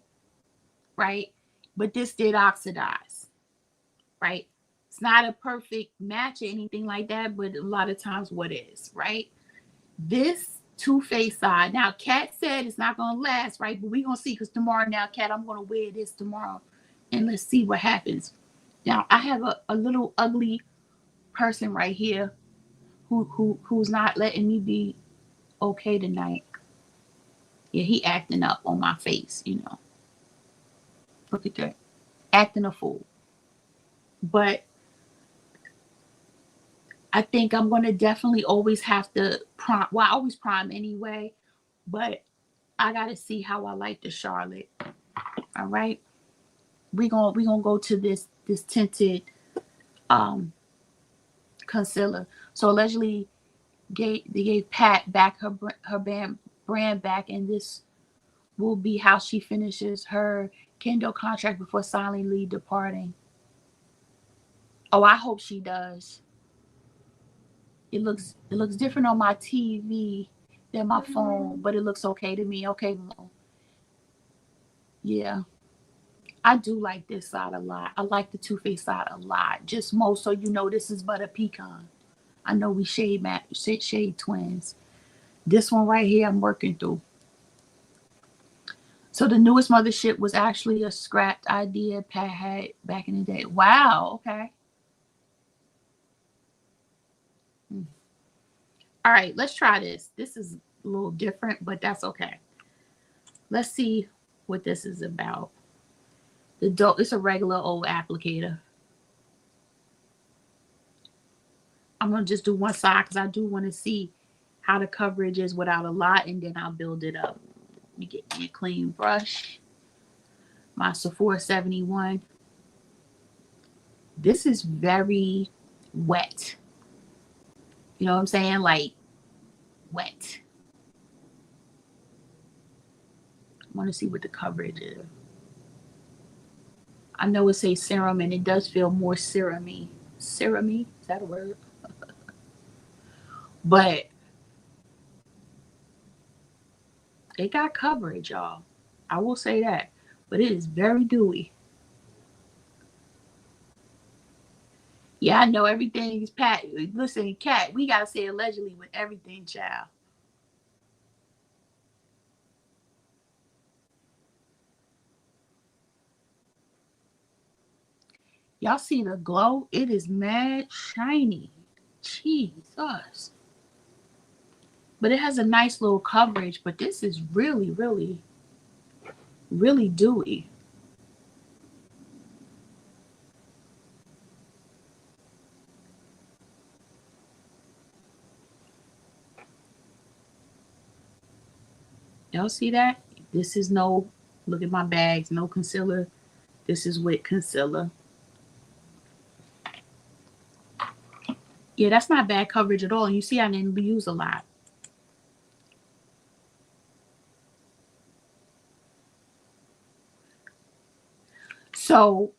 right? But this did oxidize, right? It's not a perfect match or anything like that, but a lot of times what is, right? This Too Faced side. Now, Kat said it's not going to last, right? But we're going to see, because tomorrow now, Kat, I'm going to wear this tomorrow. And let's see what happens. Now, I have a little ugly person right here who's not letting me be okay tonight. Yeah, he acting up on my face, you know. Look at that. Acting a fool. But I think I'm going to definitely always have to prime. Well, I always prime anyway. But I got to see how I like the Charlotte. All right. We gonna go to this tinted concealer. So allegedly they gave Pat back her brand back, and this will be how she finishes her Kindle contract before silently departing. Oh, I hope she does. It looks different on my TV than my phone, but it looks okay to me. Okay, Mo. Yeah. I do like this side a lot. I like the Too Faced side a lot. Just Mo, so you know, this is but a pecan. I know we shade twins. This one right here, I'm working through. So the newest mothership was actually a scrapped idea Pat had back in the day. Wow. Okay. All right, let's try this. This is a little different, but that's okay. Let's see what this is about. It's a regular old applicator. I'm going to just do one side because I do want to see how the coverage is without a lot, and then I'll build it up. Let me get me a clean brush. My Sephora 71. This is very wet. You know what I'm saying? Like, wet. I want to see what the coverage is. I know it says serum, and it does feel more serum-y. Serum-y? Is that a word? But it got coverage, y'all. I will say that. But it is very dewy. Yeah, I know everything is Pat. Listen, Kat, we got to say allegedly with everything, child. Y'all see the glow? It is mad shiny. Jesus. But it has a nice little coverage. But this is really, really, really dewy. Y'all see that? This is no, look at my bags, no concealer. This is with concealer. Yeah, that's not bad coverage at all. And you see I didn't use a lot. So,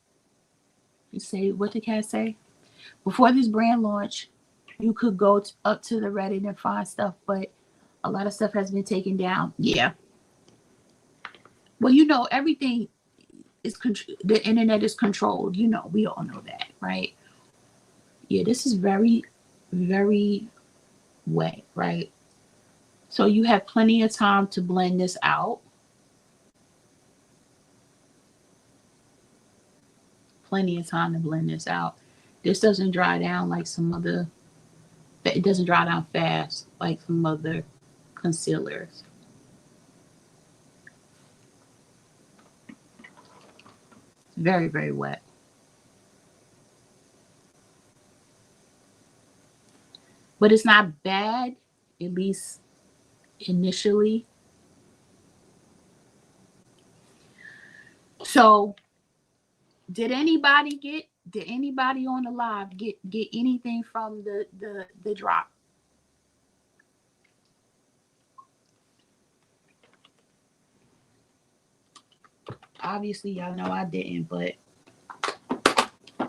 you say, what the cat say? Before this brand launch, you could go up to the Reddit and find stuff, but a lot of stuff has been taken down. Yeah. Well, you know, everything is the internet is controlled. You know, we all know that, right? Yeah, this is very, very wet, right? So you have plenty of time to blend this out. Plenty of time to blend this out. This doesn't dry down like some other, it doesn't dry down fast like some other concealers. Very, very wet. But it's not bad, at least initially. So did anybody on the live get anything from the drop? Obviously y'all know I didn't, but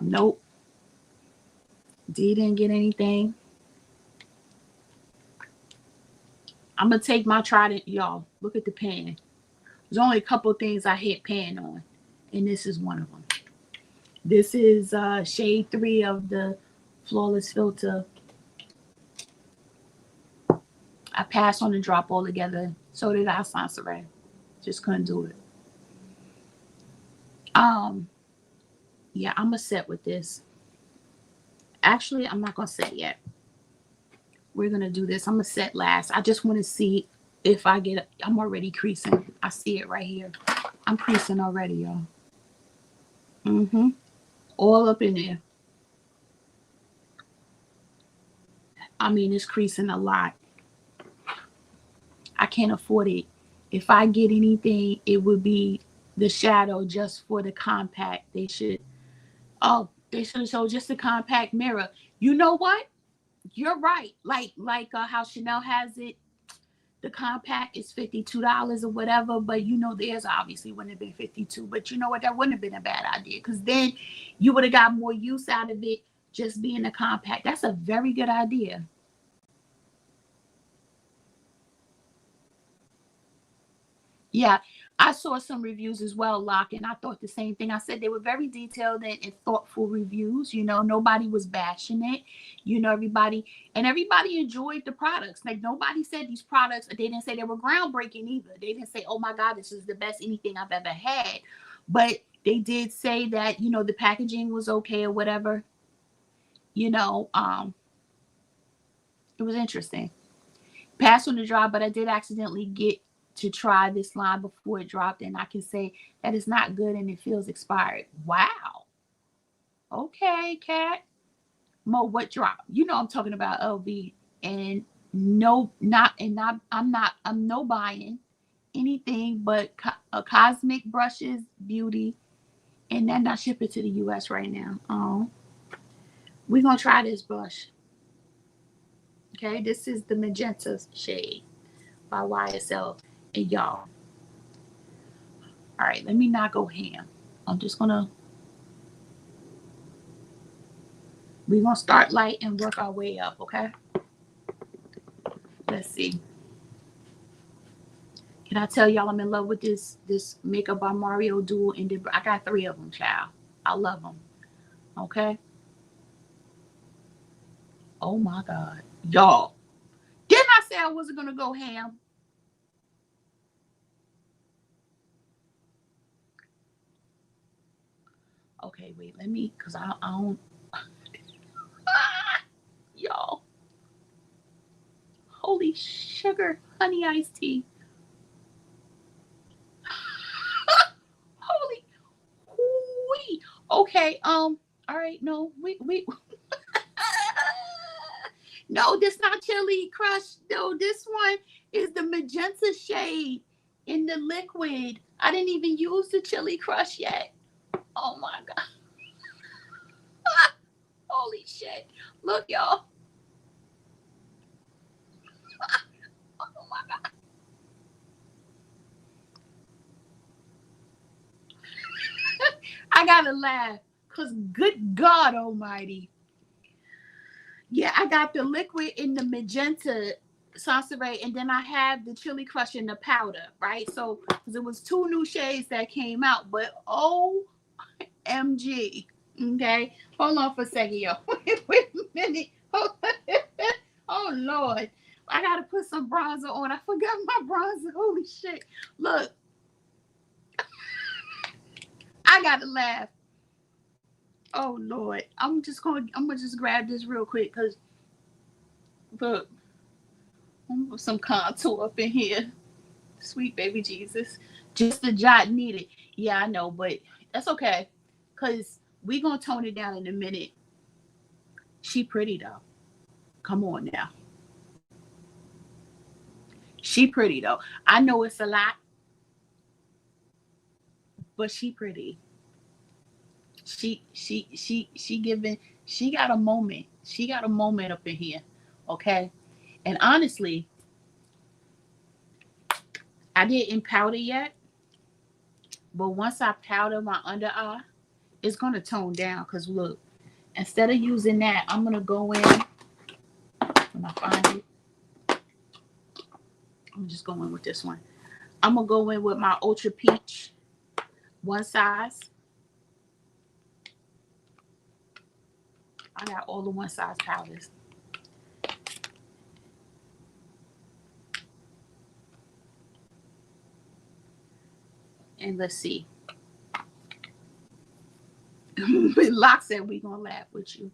nope. D didn't get anything. I'm gonna take my trident, y'all. Look at the pan. There's only a couple of things I hit pan on, and this is one of them. This is shade 3 of the Flawless Filter. I passed on the drop altogether. So did I, Sansaray. Just couldn't do it. Yeah, I'm gonna set with this. Actually, I'm not gonna set yet. We're gonna do this. I'm gonna set last. I just want to see if I get. I'm already creasing. I see it right here. I'm creasing already, y'all. All up in there. I mean, it's creasing a lot. I can't afford it. If I get anything, it would be the shadow just for the compact. They should. Oh, they should show just the compact mirror. You know what? You're right. Like how Chanel has it. The compact is $52 or whatever, but you know theirs obviously wouldn't have been 52. But you know what? That wouldn't have been a bad idea because then you would have got more use out of it just being a compact. That's a very good idea. Yeah, I saw some reviews as well, Locke, and I thought the same thing. I said they were very detailed and thoughtful reviews. You know, nobody was bashing it. You know, everybody enjoyed the products. Like nobody said these products. They didn't say they were groundbreaking either. They didn't say, "Oh my God, this is the best anything I've ever had," but they did say that the packaging was okay or whatever. You know, it was interesting. Passed on the drop, but I did accidentally get to try this line before it dropped, and I can say that it's not good and it feels expired. Wow. Okay, Cat. Mo, what drop? You know I'm talking about LV. And no, not and I'm no buying anything but cosmic brushes, beauty, and then not ship it to the US right now. We're gonna try this brush. Okay, this is the magenta shade by YSL. And y'all, all right, let me not go ham. I'm just gonna, we're gonna start light and work our way up, okay? Let's see. Can I tell y'all I'm in love with this Makeup by Mario dual and I got 3 of them, child. I love them. Okay. Oh my God, y'all. Didn't I say I wasn't gonna go ham? Okay, wait. Let me, cause I don't. Y'all, hold Holy sugar, honey iced tea. Holy, wee. Okay, all right, no, we no, this not Chili Crush. No, this one is the magenta shade in the liquid. I didn't even use the Chili Crush yet. Oh my god. Holy shit. Look, y'all. Oh my god. I gotta laugh. Cause good God almighty. Yeah, I got the liquid in the magenta Sanseray, and then I have the Chili Crush in the powder, right? So, because it was two new shades that came out, but OMG. Okay, hold on for a second, yo. Wait a minute. Oh Lord, I gotta put some bronzer on. I forgot my bronzer. Holy shit! Look, I gotta laugh. Oh Lord, I'm gonna just grab this real quick because look, I'm gonna put some contour up in here. Sweet baby Jesus, just the jot needed. Yeah, I know, but that's okay, cause we gonna tone it down in a minute. She pretty though. Come on now, she pretty though. I know it's a lot, but she pretty. She giving. She got a moment. She got a moment up in here. Okay, and honestly, I didn't powder yet, but once I powder my under eye, it's gonna tone down. Cause look, instead of using that, I'm gonna go in when I find it. I'm just going with this one. I'm gonna go in with my Ultra Peach, one size. I got all the one size powders. And let's see. Locke said we gonna laugh with you.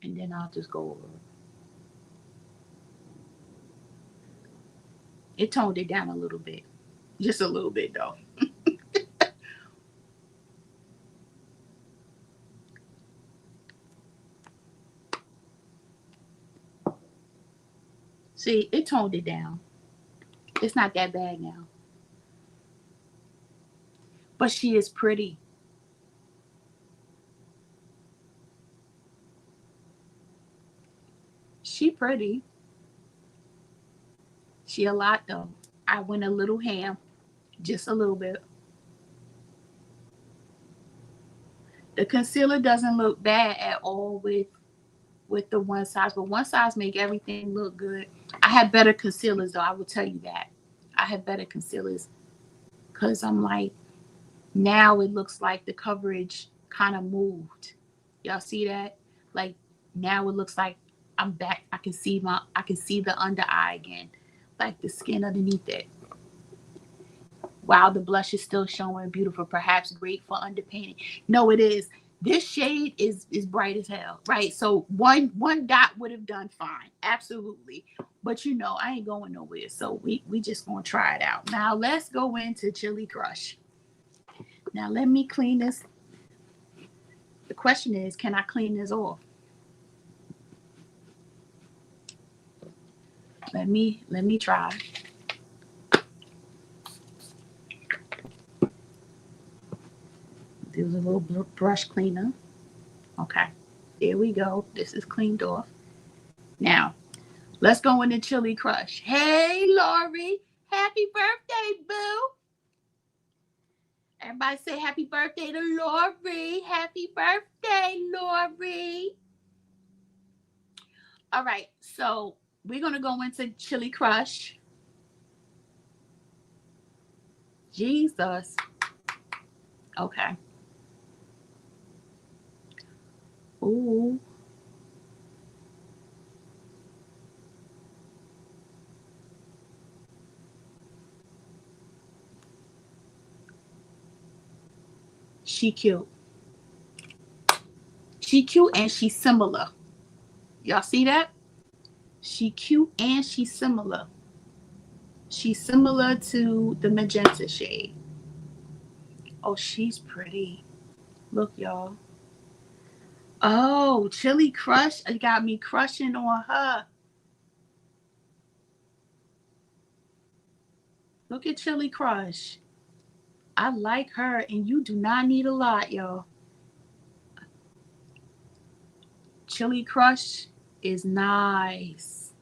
And then I'll just go over it. It toned it down a little bit. Just a little bit though. See, it toned it down. It's not that bad now. But she is pretty. She pretty. She a lot though. I went a little ham. Just a little bit. The concealer doesn't look bad at all with the one size, but one size make everything look good. I have better concealers though, I will tell you that. I have better concealers because I'm like, now it looks like the coverage kind of moved. Y'all see that? Like now it looks like I'm back. I can see the under eye again. Like the skin underneath it. Wow, the blush is still showing beautiful, perhaps great for underpainting. No, it is. This shade is bright as hell, right? So one dot would have done fine, absolutely. But you know, I ain't going nowhere, so we just gonna try it out. Now let's go into Chili Crush. Now let me clean this. The question is, can I clean this off? Let me try. Do a little brush cleaner. Okay, there we go. This is cleaned off. Now let's go into Chili Crush. Hey, Lori. Happy birthday, boo. Everybody say happy birthday to Lori. Happy birthday, Lori. All right, so we're going to go into Chili Crush. Jesus. Okay. Ooh. She cute. She cute and she's similar. Y'all see that? She cute and she's similar. She's similar to the magenta shade. Oh, she's pretty. Look, y'all. Oh, Chili Crush got me crushing on her. Look at Chili Crush. I like her, and you do not need a lot, y'all. Chili Crush is nice.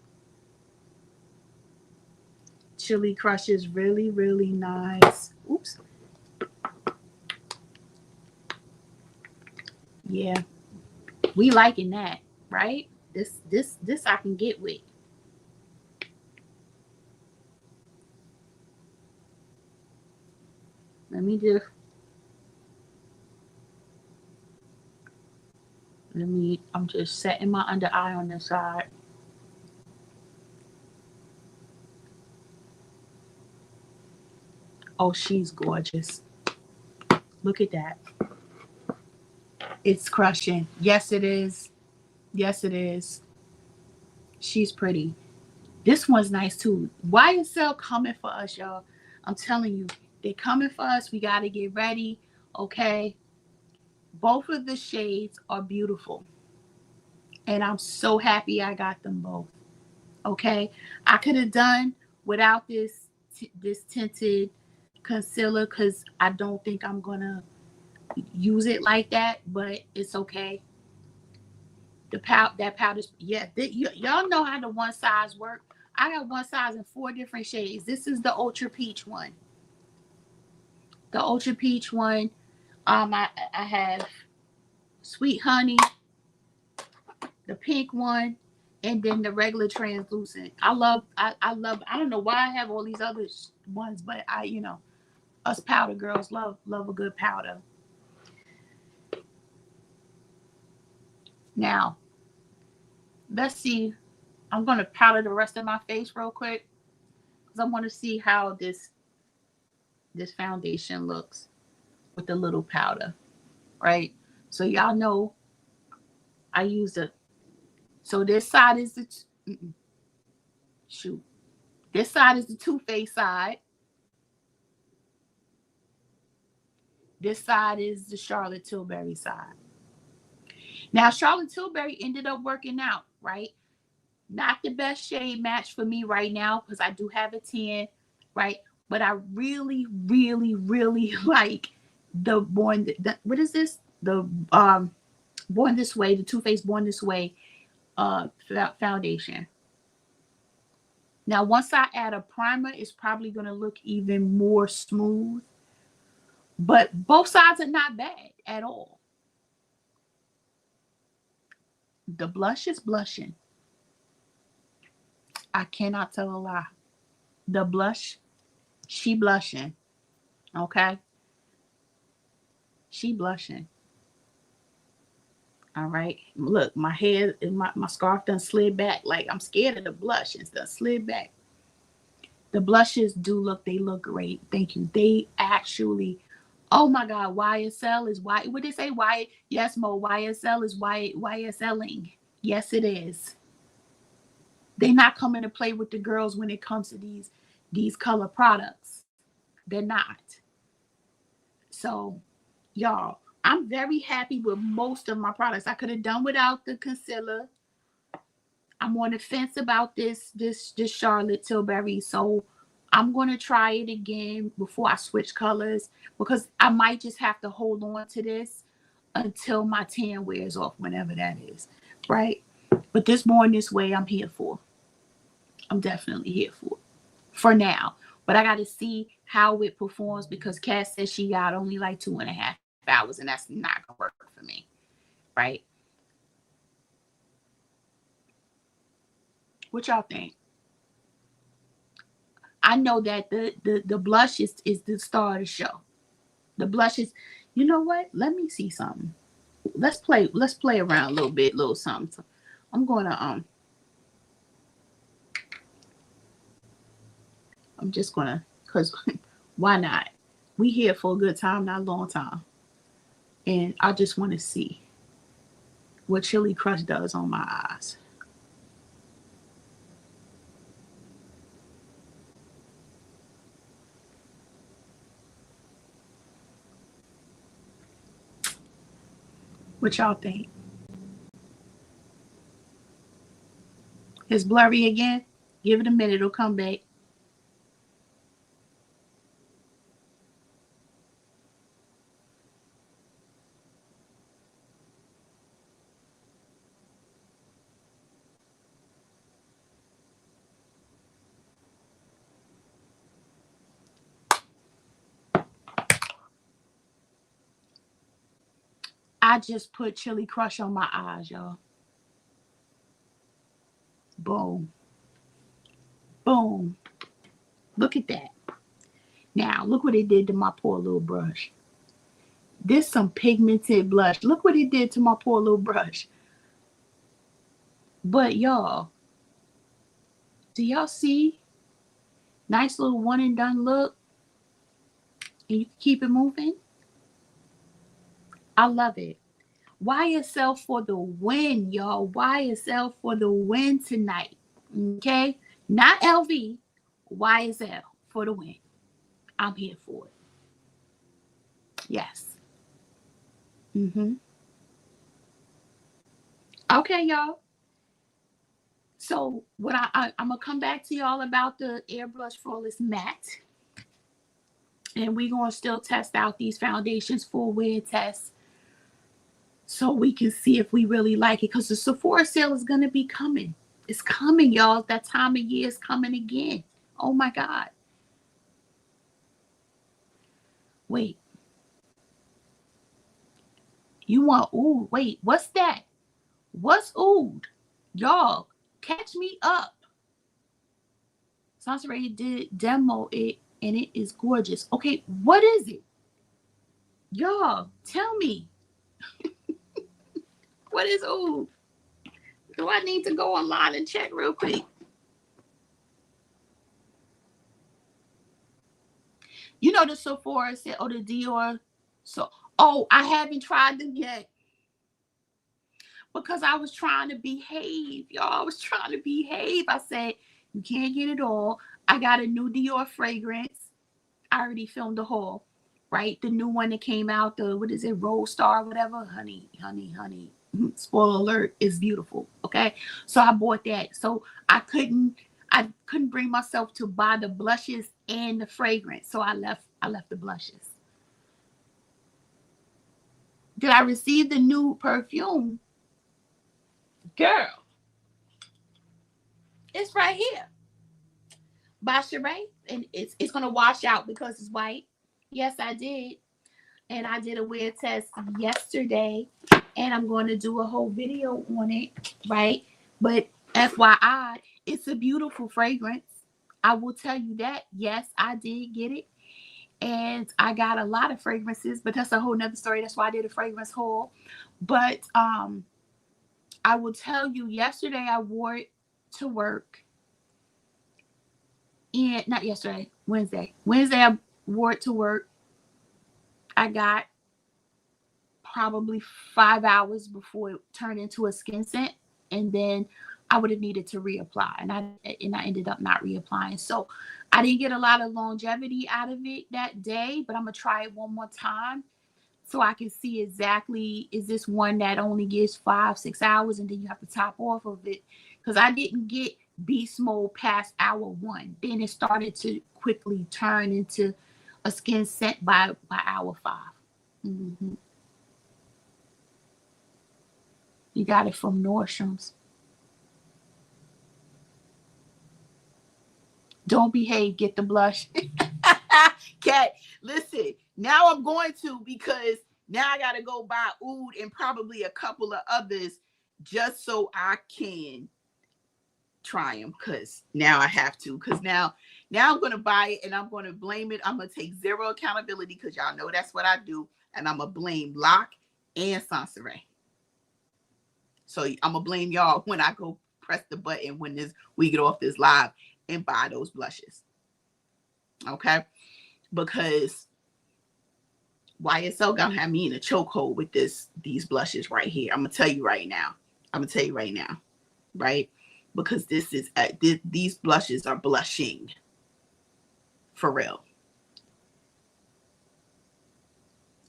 Chili Crush is really, really nice. Oops. Yeah, we liking that, right? This I can get with. Let me just I'm just setting my under eye on this side. Oh, she's gorgeous. Look at that. It's crushing. Yes, it is. Yes, it is. She's pretty. This one's nice too. YSL coming for us, y'all. I'm telling you, they're coming for us. We got to get ready. Okay. Both of the shades are beautiful. And I'm so happy I got them both. Okay. I could have done without this tinted concealer because I don't think I'm going to use it like that, but it's okay. That powder's, yeah, y'all know how the one size work. I got one size in 4 different shades. This is the Ultra Peach one. The Ultra Peach one. I have Sweet Honey, the pink one, and then the regular translucent. I don't know why I have all these other ones, but us powder girls love a good powder. Now, let's see. I'm gonna powder the rest of my face real quick because I want to see how this foundation looks with the little powder, right? So y'all know I use the. So this side is the shoot. This side is the Too Faced side. This side is the Charlotte Tilbury side. Now Charlotte Tilbury ended up working out, right? Not the best shade match for me right now because I do have a 10, right? But I really, really, really like the what is this? The Born This Way, the Too Faced Born This Way foundation. Now, once I add a primer, it's probably going to look even more smooth. But both sides are not bad at all. The blush is blushing. I cannot tell a lie. The blush, she blushing. Okay? She blushing. All right. Look, my hair, my scarf done slid back. Like I'm scared of the blush. It's done slid back. The blushes they look great. Thank you. They actually, oh my God, YSL is why. What they say? Why? Yes, Mo. YSL is YSLing. Yes, it is. They're not coming to play with the girls when it comes to these color products. They're not. So, y'all, I'm very happy with most of my products. I could have done without the concealer. I'm on the fence about this Charlotte Tilbury, so I'm gonna try it again before I switch colors because I might just have to hold on to this until my tan wears off, whenever that is, right? But this Born This Way, I'm here for. I'm definitely here for now. But I got to see how it performs because Cass says she got only like 2.5 hours, and that's not gonna work for me, right? What y'all think? I know that the blush is the star of the show. The blush is, you know what? Let me see something. Let's play around a little bit, little something. So I'm gonna I'm just gonna cause why not? We here for a good time, not a long time. And I just want to see. what Chili Crush does on my eyes. What y'all think? It's blurry again. Give it a minute, it'll come back. I just put Chili Crush on my eyes, y'all. Boom. Boom. Look at that. Now, look what it did to my poor little brush. This some pigmented blush. Look what it did to my poor little brush. But y'all, do y'all see? Nice little one and done look. And you keep it moving. I love it. YSL for the win, y'all. YSL for the win tonight. Okay? Not LV. YSL for the win. I'm here for it. Yes. Okay, y'all. So what I'm gonna come back to y'all about the Airbrush Flawless Matte. And we're gonna still test out these foundations for wear test, so we can see if we really like it. Because the Sephora sale is gonna be coming. It's coming, y'all. That time of year is coming again. Oh my God. Wait. You want oud? Wait, what's that? What's oud? Y'all, catch me up. Sansaray did demo it and it is gorgeous. Okay, what is it? Y'all, tell me. What is oud? Do I need to go online and check real quick? You know the Sephora said, oh, the Dior. So, oh, I haven't tried them yet. Because I was trying to behave, y'all. I was trying to behave. I said, you can't get it all. I got a new Dior fragrance. I already filmed the haul, right? The new one that came out, the, what is it, Rose Star, whatever. Honey. Spoiler alert, it's beautiful. Okay. So I bought that. So I couldn't bring myself to buy the blushes and the fragrance. So I left the blushes. Did I receive the new perfume? Girl, it's right here by Sheree, and it's gonna wash out because it's white. Yes, I did, and I did a wear test yesterday, and I'm going to do a whole video on it, right? But FYI, it's a beautiful fragrance. I will tell you that. Yes, I did get it, and I got a lot of fragrances, but that's a whole nother story. That's why I did a fragrance haul. But I will tell you, yesterday I wore it to work. And not yesterday, Wednesday. Wednesday I wore it to work. I got probably 5 hours before it turned into a skin scent. And then I would have needed to reapply. And I ended up not reapplying. So I didn't get a lot of longevity out of it that day, but I'm gonna try it one more time so I can see exactly, is this one that only gives 5-6 hours and then you have to top off of it? Because I didn't get beast mode past hour 1. Then it started to quickly turn into a skin scent by hour 5. You got it from Nordstrom's. Don't behave, get the blush. Cat, listen, now I'm going to, because now I got to go buy oud and probably a couple of others just so I can try them, because now I have to, because now I'm going to buy it and I'm going to blame it. I'm going to take zero accountability, because y'all know that's what I do, and I'm going to blame Locke and Sansaray. So I'm going to blame y'all when I go press the button when we get off this live and buy those blushes. Okay? Because YSL gonna have me in a chokehold with these blushes right here. I'm gonna tell you right now. Right? Because this is these blushes are blushing for real.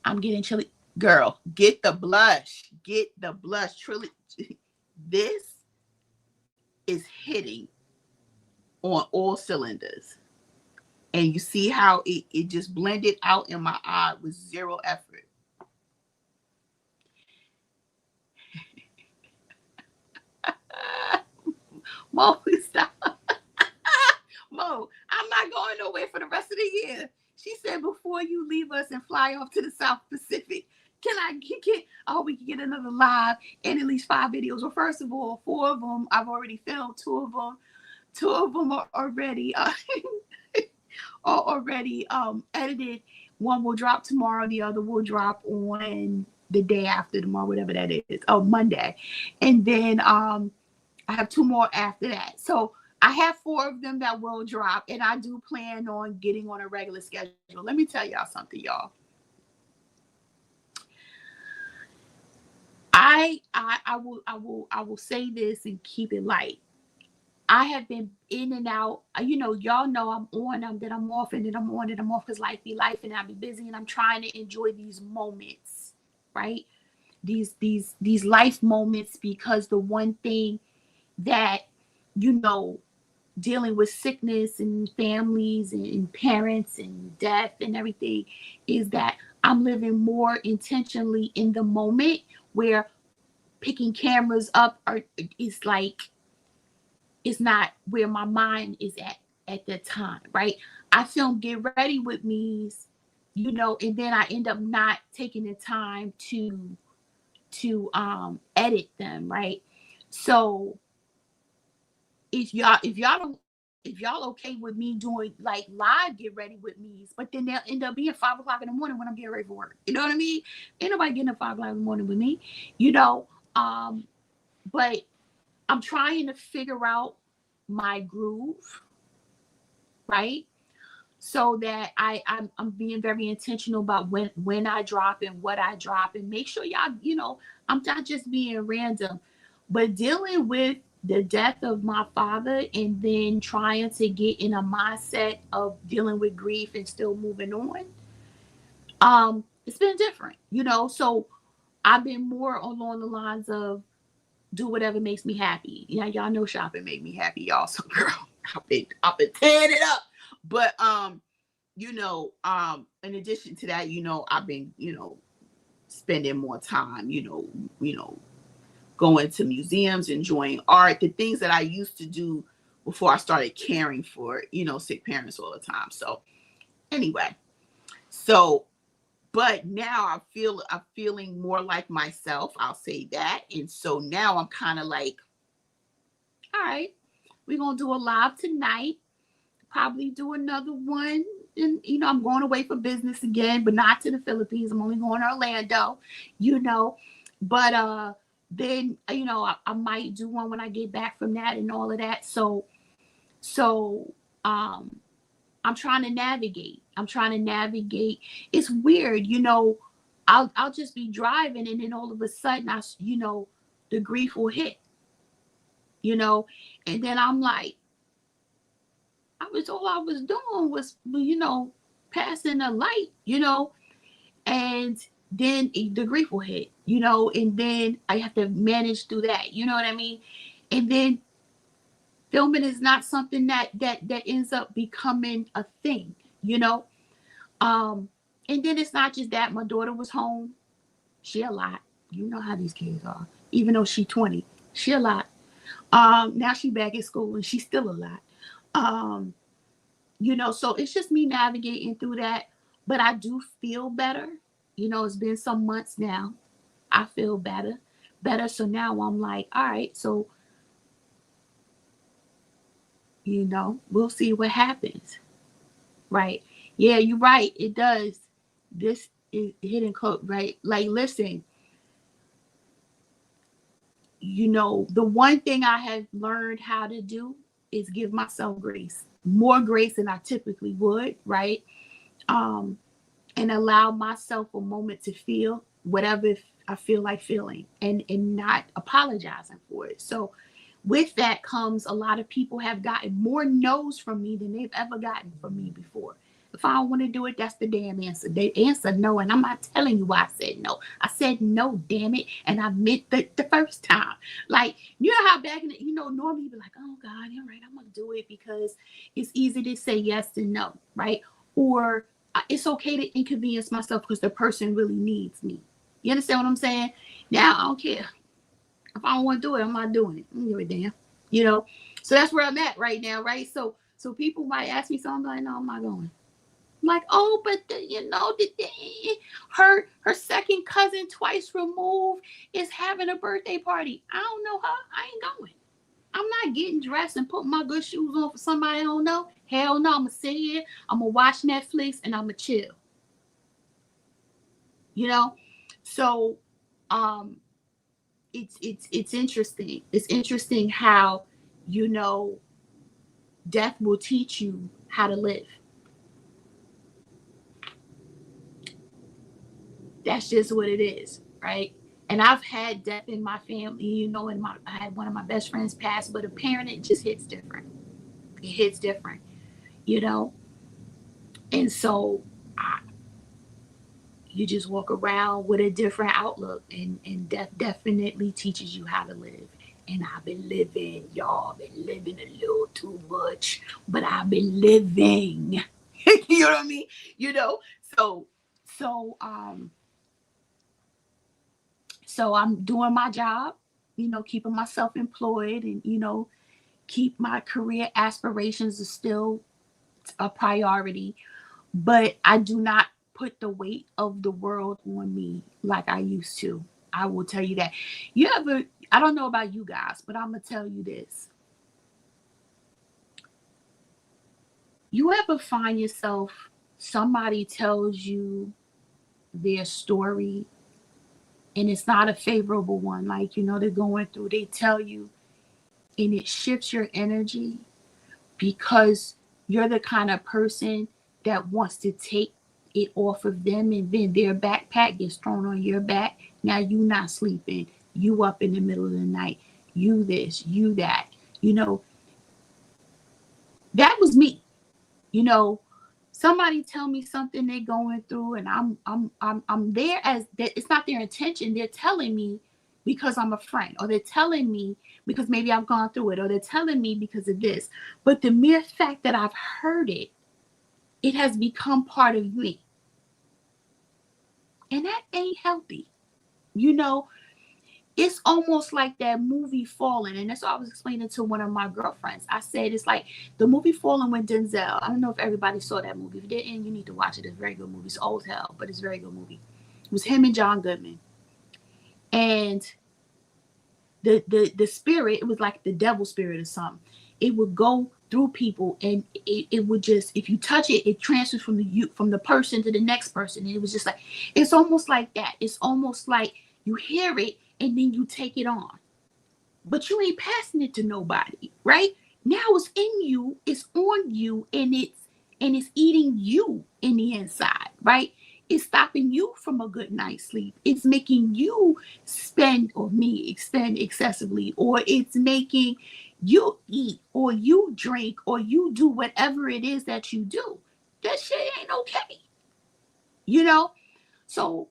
I'm getting chilly. Girl, get the blush. Get the blush. Truly, this is hitting on all cylinders. And you see how it just blended out in my eye with zero effort. Mo, stop. Mo, I'm not going nowhere for the rest of the year. She said, before you leave us and fly off to the South Pacific, can I get, oh, we can get another live and at least 5 videos. Well, first of all, 4 of them, I've already filmed 2 of them. 2 of them are already, edited. One will drop tomorrow. The other will drop on the day after tomorrow, whatever that is. Oh, Monday. And then, I have 2 more after that. So I have 4 of them that will drop, and I do plan on getting on a regular schedule. Let me tell y'all something, y'all. I will say this and keep it light. I have been in and out. Y'all know I'm on, then I'm off, and then I'm on, and I'm off because life be life, and I be busy, and I'm trying to enjoy these moments, right? These life moments, because the one thing that, dealing with sickness and families and parents and death and everything, is that I'm living more intentionally in the moment, where picking cameras up is like, it's not where my mind is at that time, right? I film Get Ready With Me's, and then I end up not taking the time to edit them, right? So if y'all okay with me doing like live Get Ready With Me's, but then they'll end up being 5 o'clock in the morning when I'm getting ready for work. You know what I mean? Ain't nobody getting up 5 o'clock in the morning with me, but I'm trying to figure out my groove, right? So that I'm being very intentional about when I drop and what I drop, and make sure y'all, I'm not just being random, but dealing with the death of my father, and then trying to get in a mindset of dealing with grief and still moving on. It's been different. So I've been more along the lines of do whatever makes me happy. Yeah, y'all know shopping make me happy, y'all. So girl, I've been tearing it up. But in addition to that, I've been, spending more time, going to museums, enjoying art, the things that I used to do before I started caring for, sick parents all the time. So anyway, but now I'm feeling more like myself. I'll say that. And so now I'm kind of like, all right, we're going to do a live tonight. Probably do another one. And, I'm going away for business again, but not to the Philippines. I'm only going to Orlando, but, then, I might do one when I get back from that and all of that. So, I'm trying to navigate. It's weird, I'll just be driving, and then all of a sudden the grief will hit, and then I'm like, all I was doing was, passing a light, and then the grief will hit, and then I have to manage through that, you know what I mean? And then filming is not something that ends up becoming a thing, and then it's not just that. My daughter was home. She a lot. You know how these kids are. Even though she 20, she a lot. Now she back at school and she's still a lot. So it's just me navigating through that. But I do feel better. It's been some months now. I feel better. So now I'm like, all right, so we'll see what happens. Right. Yeah, you're right. It does. This is hidden code, right? Like, listen, the one thing I have learned how to do is give myself grace, more grace than I typically would, right? and allow myself a moment to feel whatever I feel like feeling, and not apologizing for it. So with that comes a lot of people have gotten more no's from me than they've ever gotten from me before. If I don't want to do it, that's the damn answer. They answer no, and I'm not telling you why I said no. I said no, damn it, and I meant the first time. Like, you know how back in the, normally you be like, oh God, you're right, I'm gonna do it because it's easy to say yes and no, right? Or it's okay to inconvenience myself because the person really needs me. You understand what I'm saying? Now I don't care. If I don't want to do it, I'm not doing it. I don't give a damn. You know? So that's where I'm at right now, right? So people might ask me something, like, no, I'm not going. I'm like, oh, but her second cousin twice removed is having a birthday party. I don't know her. I ain't going. I'm not getting dressed and putting my good shoes on for somebody I don't know. Hell no, I'm gonna sit here, I'm gonna watch Netflix, and I'm gonna chill. You know? So um it's interesting. It's interesting how, you know, death will teach you how to live. That's just what it is, right? And I've had death in my family, and I had one of my best friends pass, but a parent, it just hits different. It hits different, you know. And so I, you just walk around with a different outlook, and death definitely teaches you how to live. And I've been living, y'all. I've been living a little too much, but I've been living. You know what I mean? You know, so so um so I'm doing my job, keeping myself employed, and keep my career aspirations is still a priority, but I do not put the weight of the world on me like I used to. I will tell you that. You ever, I don't know about you guys, but I'm going to tell you this. You ever find yourself, somebody tells you their story and it's not a favorable one, like, they're going through, they tell you, and it shifts your energy because you're the kind of person that wants to take it off of them, and then their backpack gets thrown on your back. Now you not sleeping, you up in the middle of the night, you this, you that. you know that was me. you know Somebody tell me something they're going through, and I'm there as that. It's not their intention. They're telling me because I'm a friend, or they're telling me because maybe I've gone through it, or they're telling me because of this. But the mere fact that I've heard it, it has become part of me. And that ain't healthy. You know, it's almost like that movie Fallen. And that's what I was explaining to one of my girlfriends. I said it's like the movie Fallen with Denzel. I don't know if everybody saw that movie. If you didn't, you need to watch it. It's a very good movie. It's old hell, but it's a very good movie. It was him and John Goodman. And the spirit, it was like the devil spirit or something. It would go through people, and it would just, if you touch it, it transfers from the person to the next person. And it was just like, it's almost like that. It's almost like you hear it and then you take it on, but you ain't passing it to nobody, right? Now it's in you, it's on you, and it's eating you in the inside, right? It's stopping you from a good night's sleep. It's making you spend, or me spend excessively, or it's making you eat, or you drink, or you do whatever it is that you do. That shit ain't okay, you know? So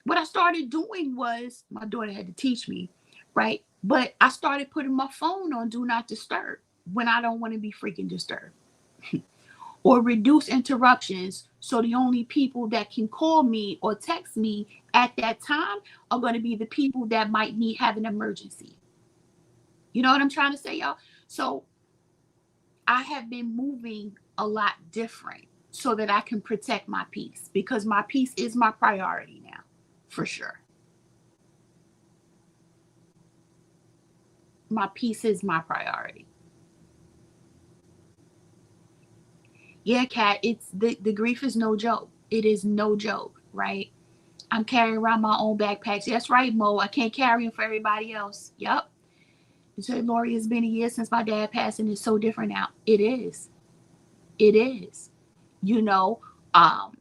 what I started doing was, my daughter had to teach me, right? But I started putting my phone on do not disturb when I don't want to be freaking disturbed, or reduce interruptions. So the only people that can call me or text me at that time are going to be the people that might need have an emergency. You know what I'm trying to say, y'all? So I have been moving a lot different so that I can protect my peace, because my peace is my priority now, for sure. My peace is my priority. Yeah, Kat, it's the grief is no joke. It is no joke, right? I'm carrying around my own backpacks. That's right, Mo. I can't carry them for everybody else. Yep. You said, Lori, it's been a year since my dad passed, and it's so different now. It is. It is. You know, um,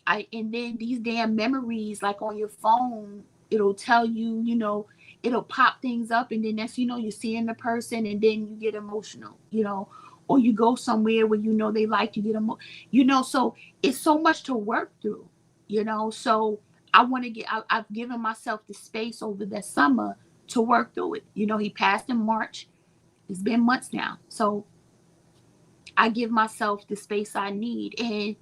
And then these damn memories, like on your phone, it'll tell you, it'll pop things up, and then next you're seeing the person, and then you get emotional, or you go somewhere where they like to get so it's so much to work through, so I've given myself the space over the summer to work through it. He passed in March. It's been months now, so I give myself the space I need, and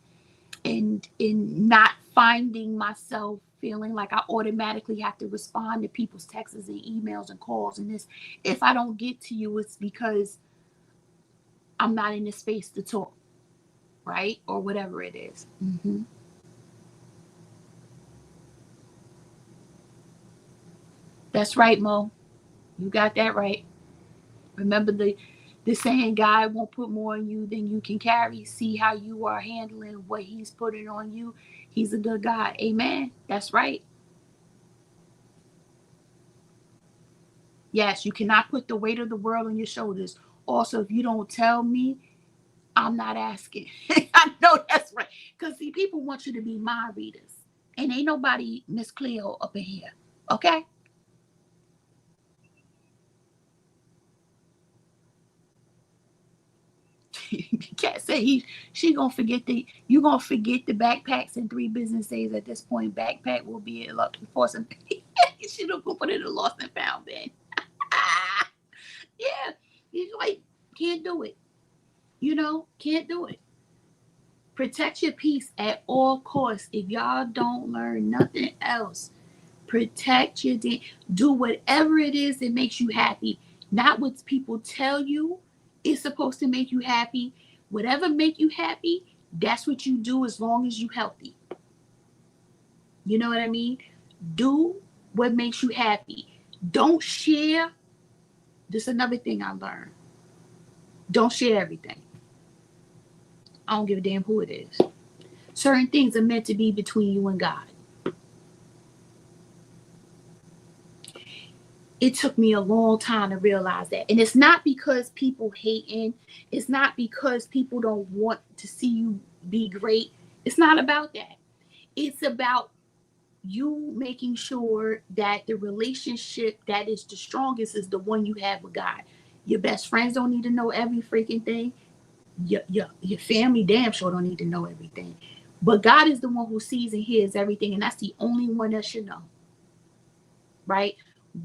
in not finding myself feeling like I automatically have to respond to people's texts and emails and calls and this. If I don't get to you, it's because I'm not in the space to talk, right? Or whatever it is. Mm-hmm. That's right, Mo. You got that right. Remember the saying, God won't put more on you than you can carry. See how you are handling what he's putting on you. He's a good God. Amen. That's right. Yes, you cannot put the weight of the world on your shoulders. Also, if you don't tell me, I'm not asking. I know that's right. Because, see, people want you to be my readers. And ain't nobody Miss Cleo up in here. Okay? You can't say she gonna forget you gonna forget the backpacks in 3 business days. At this point, backpack will be in luck for some. She don't go put it in a lost and found bin. Yeah, he's like, can't do it. Can't do it. Protect your peace at all costs. If y'all don't learn nothing else, protect your do whatever it is that makes you happy. Not what people tell you is supposed to make you happy. Whatever make you happy, that's what you do as long as you healthy. You know what I mean? Do what makes you happy. Don't share. This is another thing I learned. Don't share everything. I don't give a damn who it is. Certain things are meant to be between you and God. It took me a long time to realize that. And it's not because people hating. It's not because people don't want to see you be great. It's not about that. It's about you making sure that the relationship that is the strongest is the one you have with God. Your best friends don't need to know every freaking thing. Your family damn sure don't need to know everything. But God is the one who sees and hears everything, and that's the only one that should know. Right?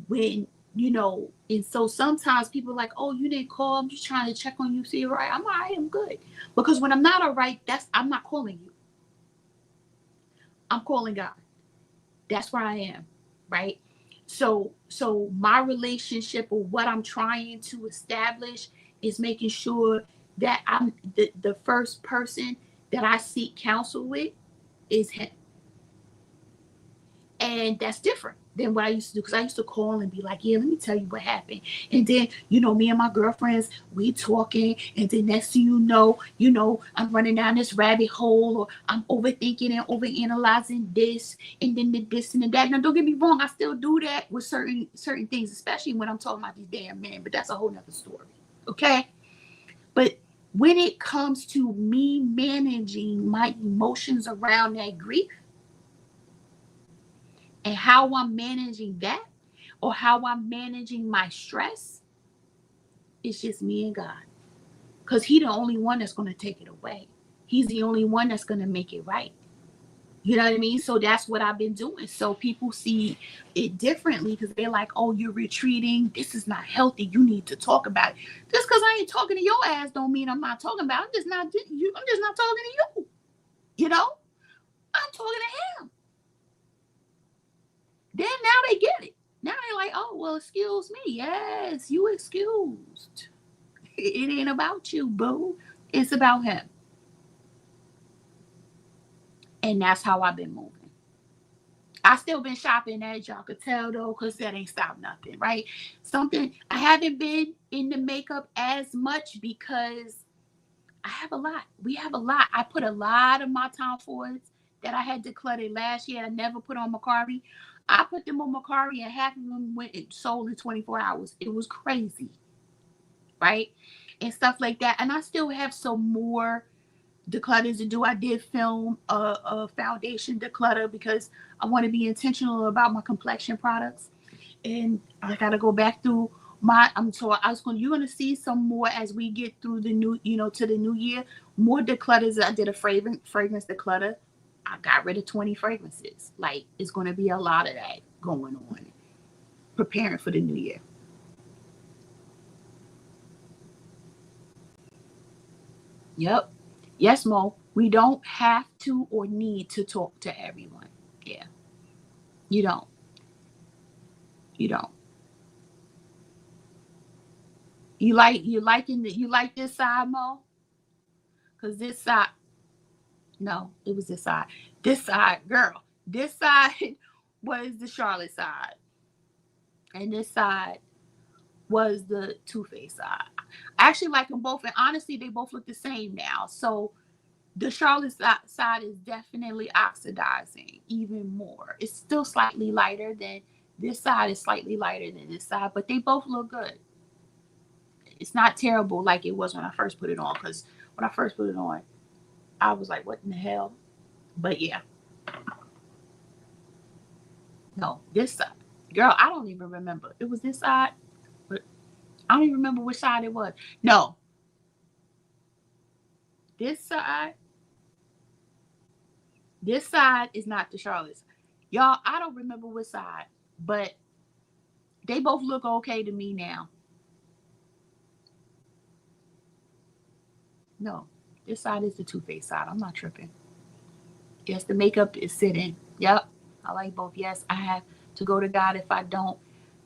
When and so sometimes people are like, oh, you didn't call, I'm just trying to check on you, see you're right. I'm all right, I'm good. Because when I'm not all right, I'm not calling you. I'm calling God. That's where I am, right? So my relationship, or what I'm trying to establish, is making sure that I'm the first person that I seek counsel with is him. And that's different than what I used to do, because I used to call and be like, yeah, let me tell you what happened. And then, me and my girlfriends, we talking, and then next thing I'm running down this rabbit hole, or I'm overthinking and overanalyzing this, and then this and that. Now, don't get me wrong, I still do that with certain things, especially when I'm talking about these damn men, but that's a whole nother story. Okay? But when it comes to me managing my emotions around that grief, and how I'm managing that, or how I'm managing my stress, it's just me and God. Because He's the only one that's going to take it away. He's the only one that's going to make it right. You know what I mean? So that's what I've been doing. So people see it differently, because they're like, oh, you're retreating. This is not healthy. You need to talk about it. Just because I ain't talking to your ass don't mean I'm not talking about it. I'm just not talking to you. I'm talking to him. Then now they get it. Now they're like, oh, well, excuse me. Yes, you excused. It ain't about you, boo. It's about him. And that's how I've been moving. I still been shopping, as y'all could tell, though, because that ain't stopped nothing, right? I haven't been in the makeup as much because I have a lot. We have a lot. I put a lot of my Tom Fords that I had decluttered last year. I never put on Macari. I put them on Macari, and half of them went and sold in 24 hours. It was crazy, right? And stuff like that. And I still have some more declutters to do. I did film a foundation declutter because I want to be intentional about my complexion products, and I got to go back through my. So I was going. You're going to see some more as we get through the new, to the new year. More declutters. I did a fragrance declutter. I got rid of 20 fragrances. Like, it's going to be a lot of that going on. Preparing for the new year. Yep. Yes, Mo. We don't have to or need to talk to everyone. Yeah. You don't. You don't. You like this side, Mo? Cause this side, no, it was this side. This side, girl. This side was the Charlotte side, and this side was the Too Faced side. I actually like them both, and honestly, they both look the same now. So the Charlotte side is definitely oxidizing even more. It's still slightly lighter than this side. Is slightly lighter than this side, but they both look good. It's not terrible like it was when I first put it on. Because when I first put it on, I was like, "What in the hell?" But yeah, no, this side, girl. I don't even remember. It was this side, but I don't even remember which side it was. No, this side. This side is not the Charlotte's. Y'all, I don't remember which side, but they both look okay to me now. No, this side is the Too Faced side. I'm not tripping. Yes, the makeup is sitting. Yep, I like both. Yes, I have to go to God. If I don't,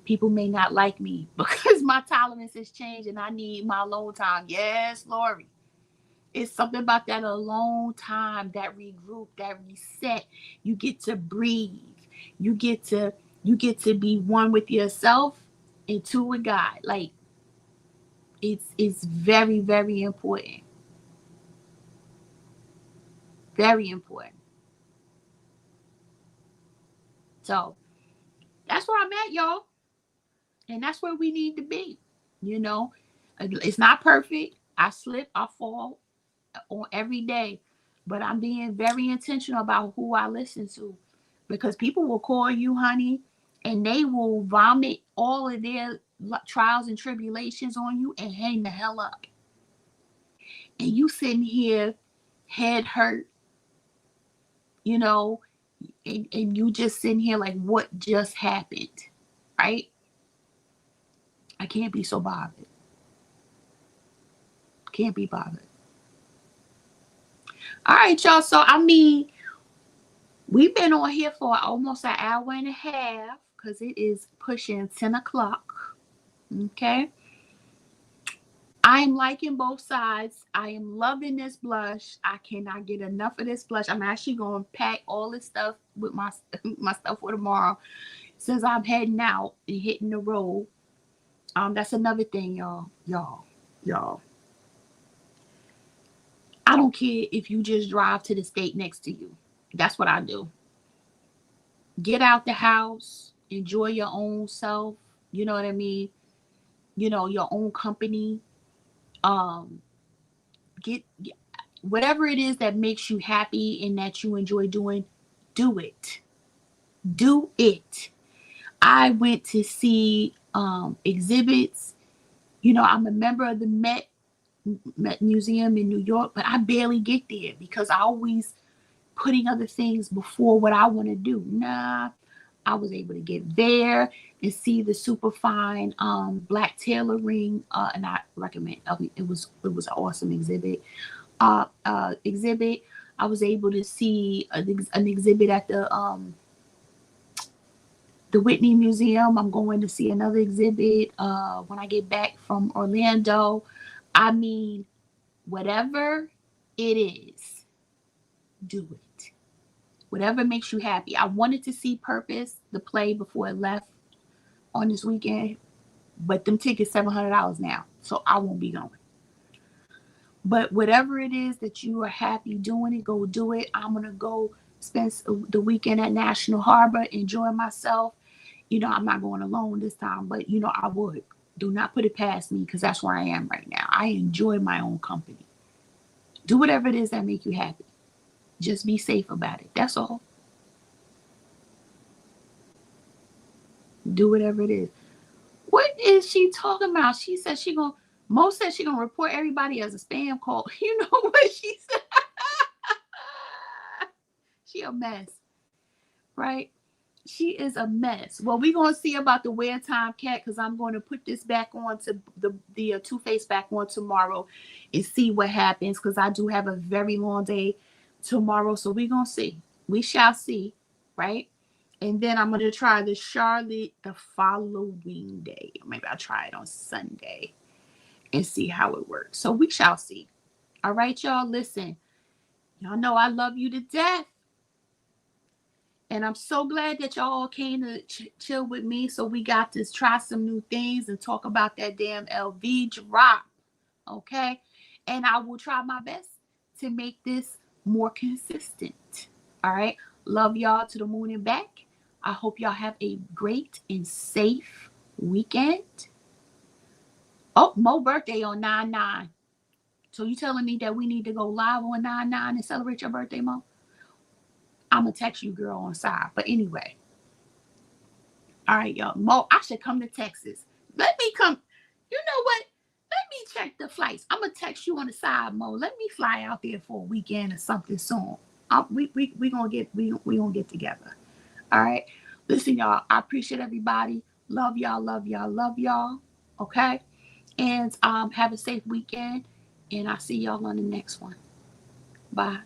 people may not like me because my tolerance has changed and I need my alone time. Yes, Lori. It's something about that alone time, that regroup, that reset. You get to breathe. You get to be one with yourself and two with God. Like, it's very, very important. Very important. So that's where I'm at, y'all. And that's where we need to be. You know, it's not perfect. I slip, I fall on every day, but I'm being very intentional about who I listen to because people will call you, honey, and they will vomit all of their trials and tribulations on you and hang the hell up. And you sitting here, head hurt, you know, and you just sitting here like, what just happened? Right? I can't be so bothered. Can't be bothered. All right, y'all. So, I mean, we've been on here for almost an hour and a half because it is pushing 10 o'clock. Okay. I am liking both sides. I am loving this blush. I cannot get enough of this blush. I'm actually going to pack all this stuff with my my stuff for tomorrow since I'm heading out and hitting the road. That's another thing, y'all. I don't care if you just drive to the state next to you. That's what I do. Get out the house, enjoy your own self. You know what I mean? Your own company. Um, get whatever it is that makes you happy and that you enjoy doing, do it. Do it. I went to see exhibits. I'm a member of the Met Museum in New York, but I barely get there because I always putting other things before what I want to do. Nah, I was able to get there and see the super fine black tailoring, and I recommend. I mean, it was an awesome exhibit. I was able to see an exhibit at the Whitney Museum. I'm going to see another exhibit when I get back from Orlando. I mean, whatever it is, do it. Whatever makes you happy. I wanted to see Purpose, the play, before it left on this weekend, but them tickets $700 now, so I won't be going. But whatever it is that you are happy doing it, go do it. I'm gonna go spend the weekend at National Harbor, enjoy myself. I'm not going alone this time, but I would. Do not put it past me because that's where I am right now. I enjoy my own company. Do whatever it is that make you happy. Just be safe about it. That's all. Do whatever it is. What is she talking about? She said she gonna. Mo said she gonna report everybody as a spam call. You know what she said? She a mess, right? She is a mess. Well, we're gonna see about the wear time cat because I'm going to put this back on to the Too Faced back on tomorrow and see what happens because I do have a very long day tomorrow. So we're gonna see. We shall see, right? And then I'm gonna try the Charlotte the following day. Maybe I'll try it on Sunday and see how it works. So we shall see. All right, y'all. Listen, y'all know I love you to death. And I'm so glad that y'all came to chill with me. So we got to try some new things and talk about that damn LV drop. Okay. And I will try my best to make this more consistent. All right. Love y'all to the moon and back. I hope y'all have a great and safe weekend. Oh, Mo birthday on 9/9. So you telling me that we need to go live on 9/9 and celebrate your birthday, Mo? I'm gonna text you, girl, on side. But anyway, all right, y'all. Mo, I should come to Texas. Let me come. You know what? Let me check the flights. I'm gonna text you on the side, Mo. Let me fly out there for a weekend or something soon. We gonna get together. All right. Listen, y'all. I appreciate everybody. Love y'all. Love y'all. Love y'all. Okay. And have a safe weekend. And I'll see y'all on the next one. Bye.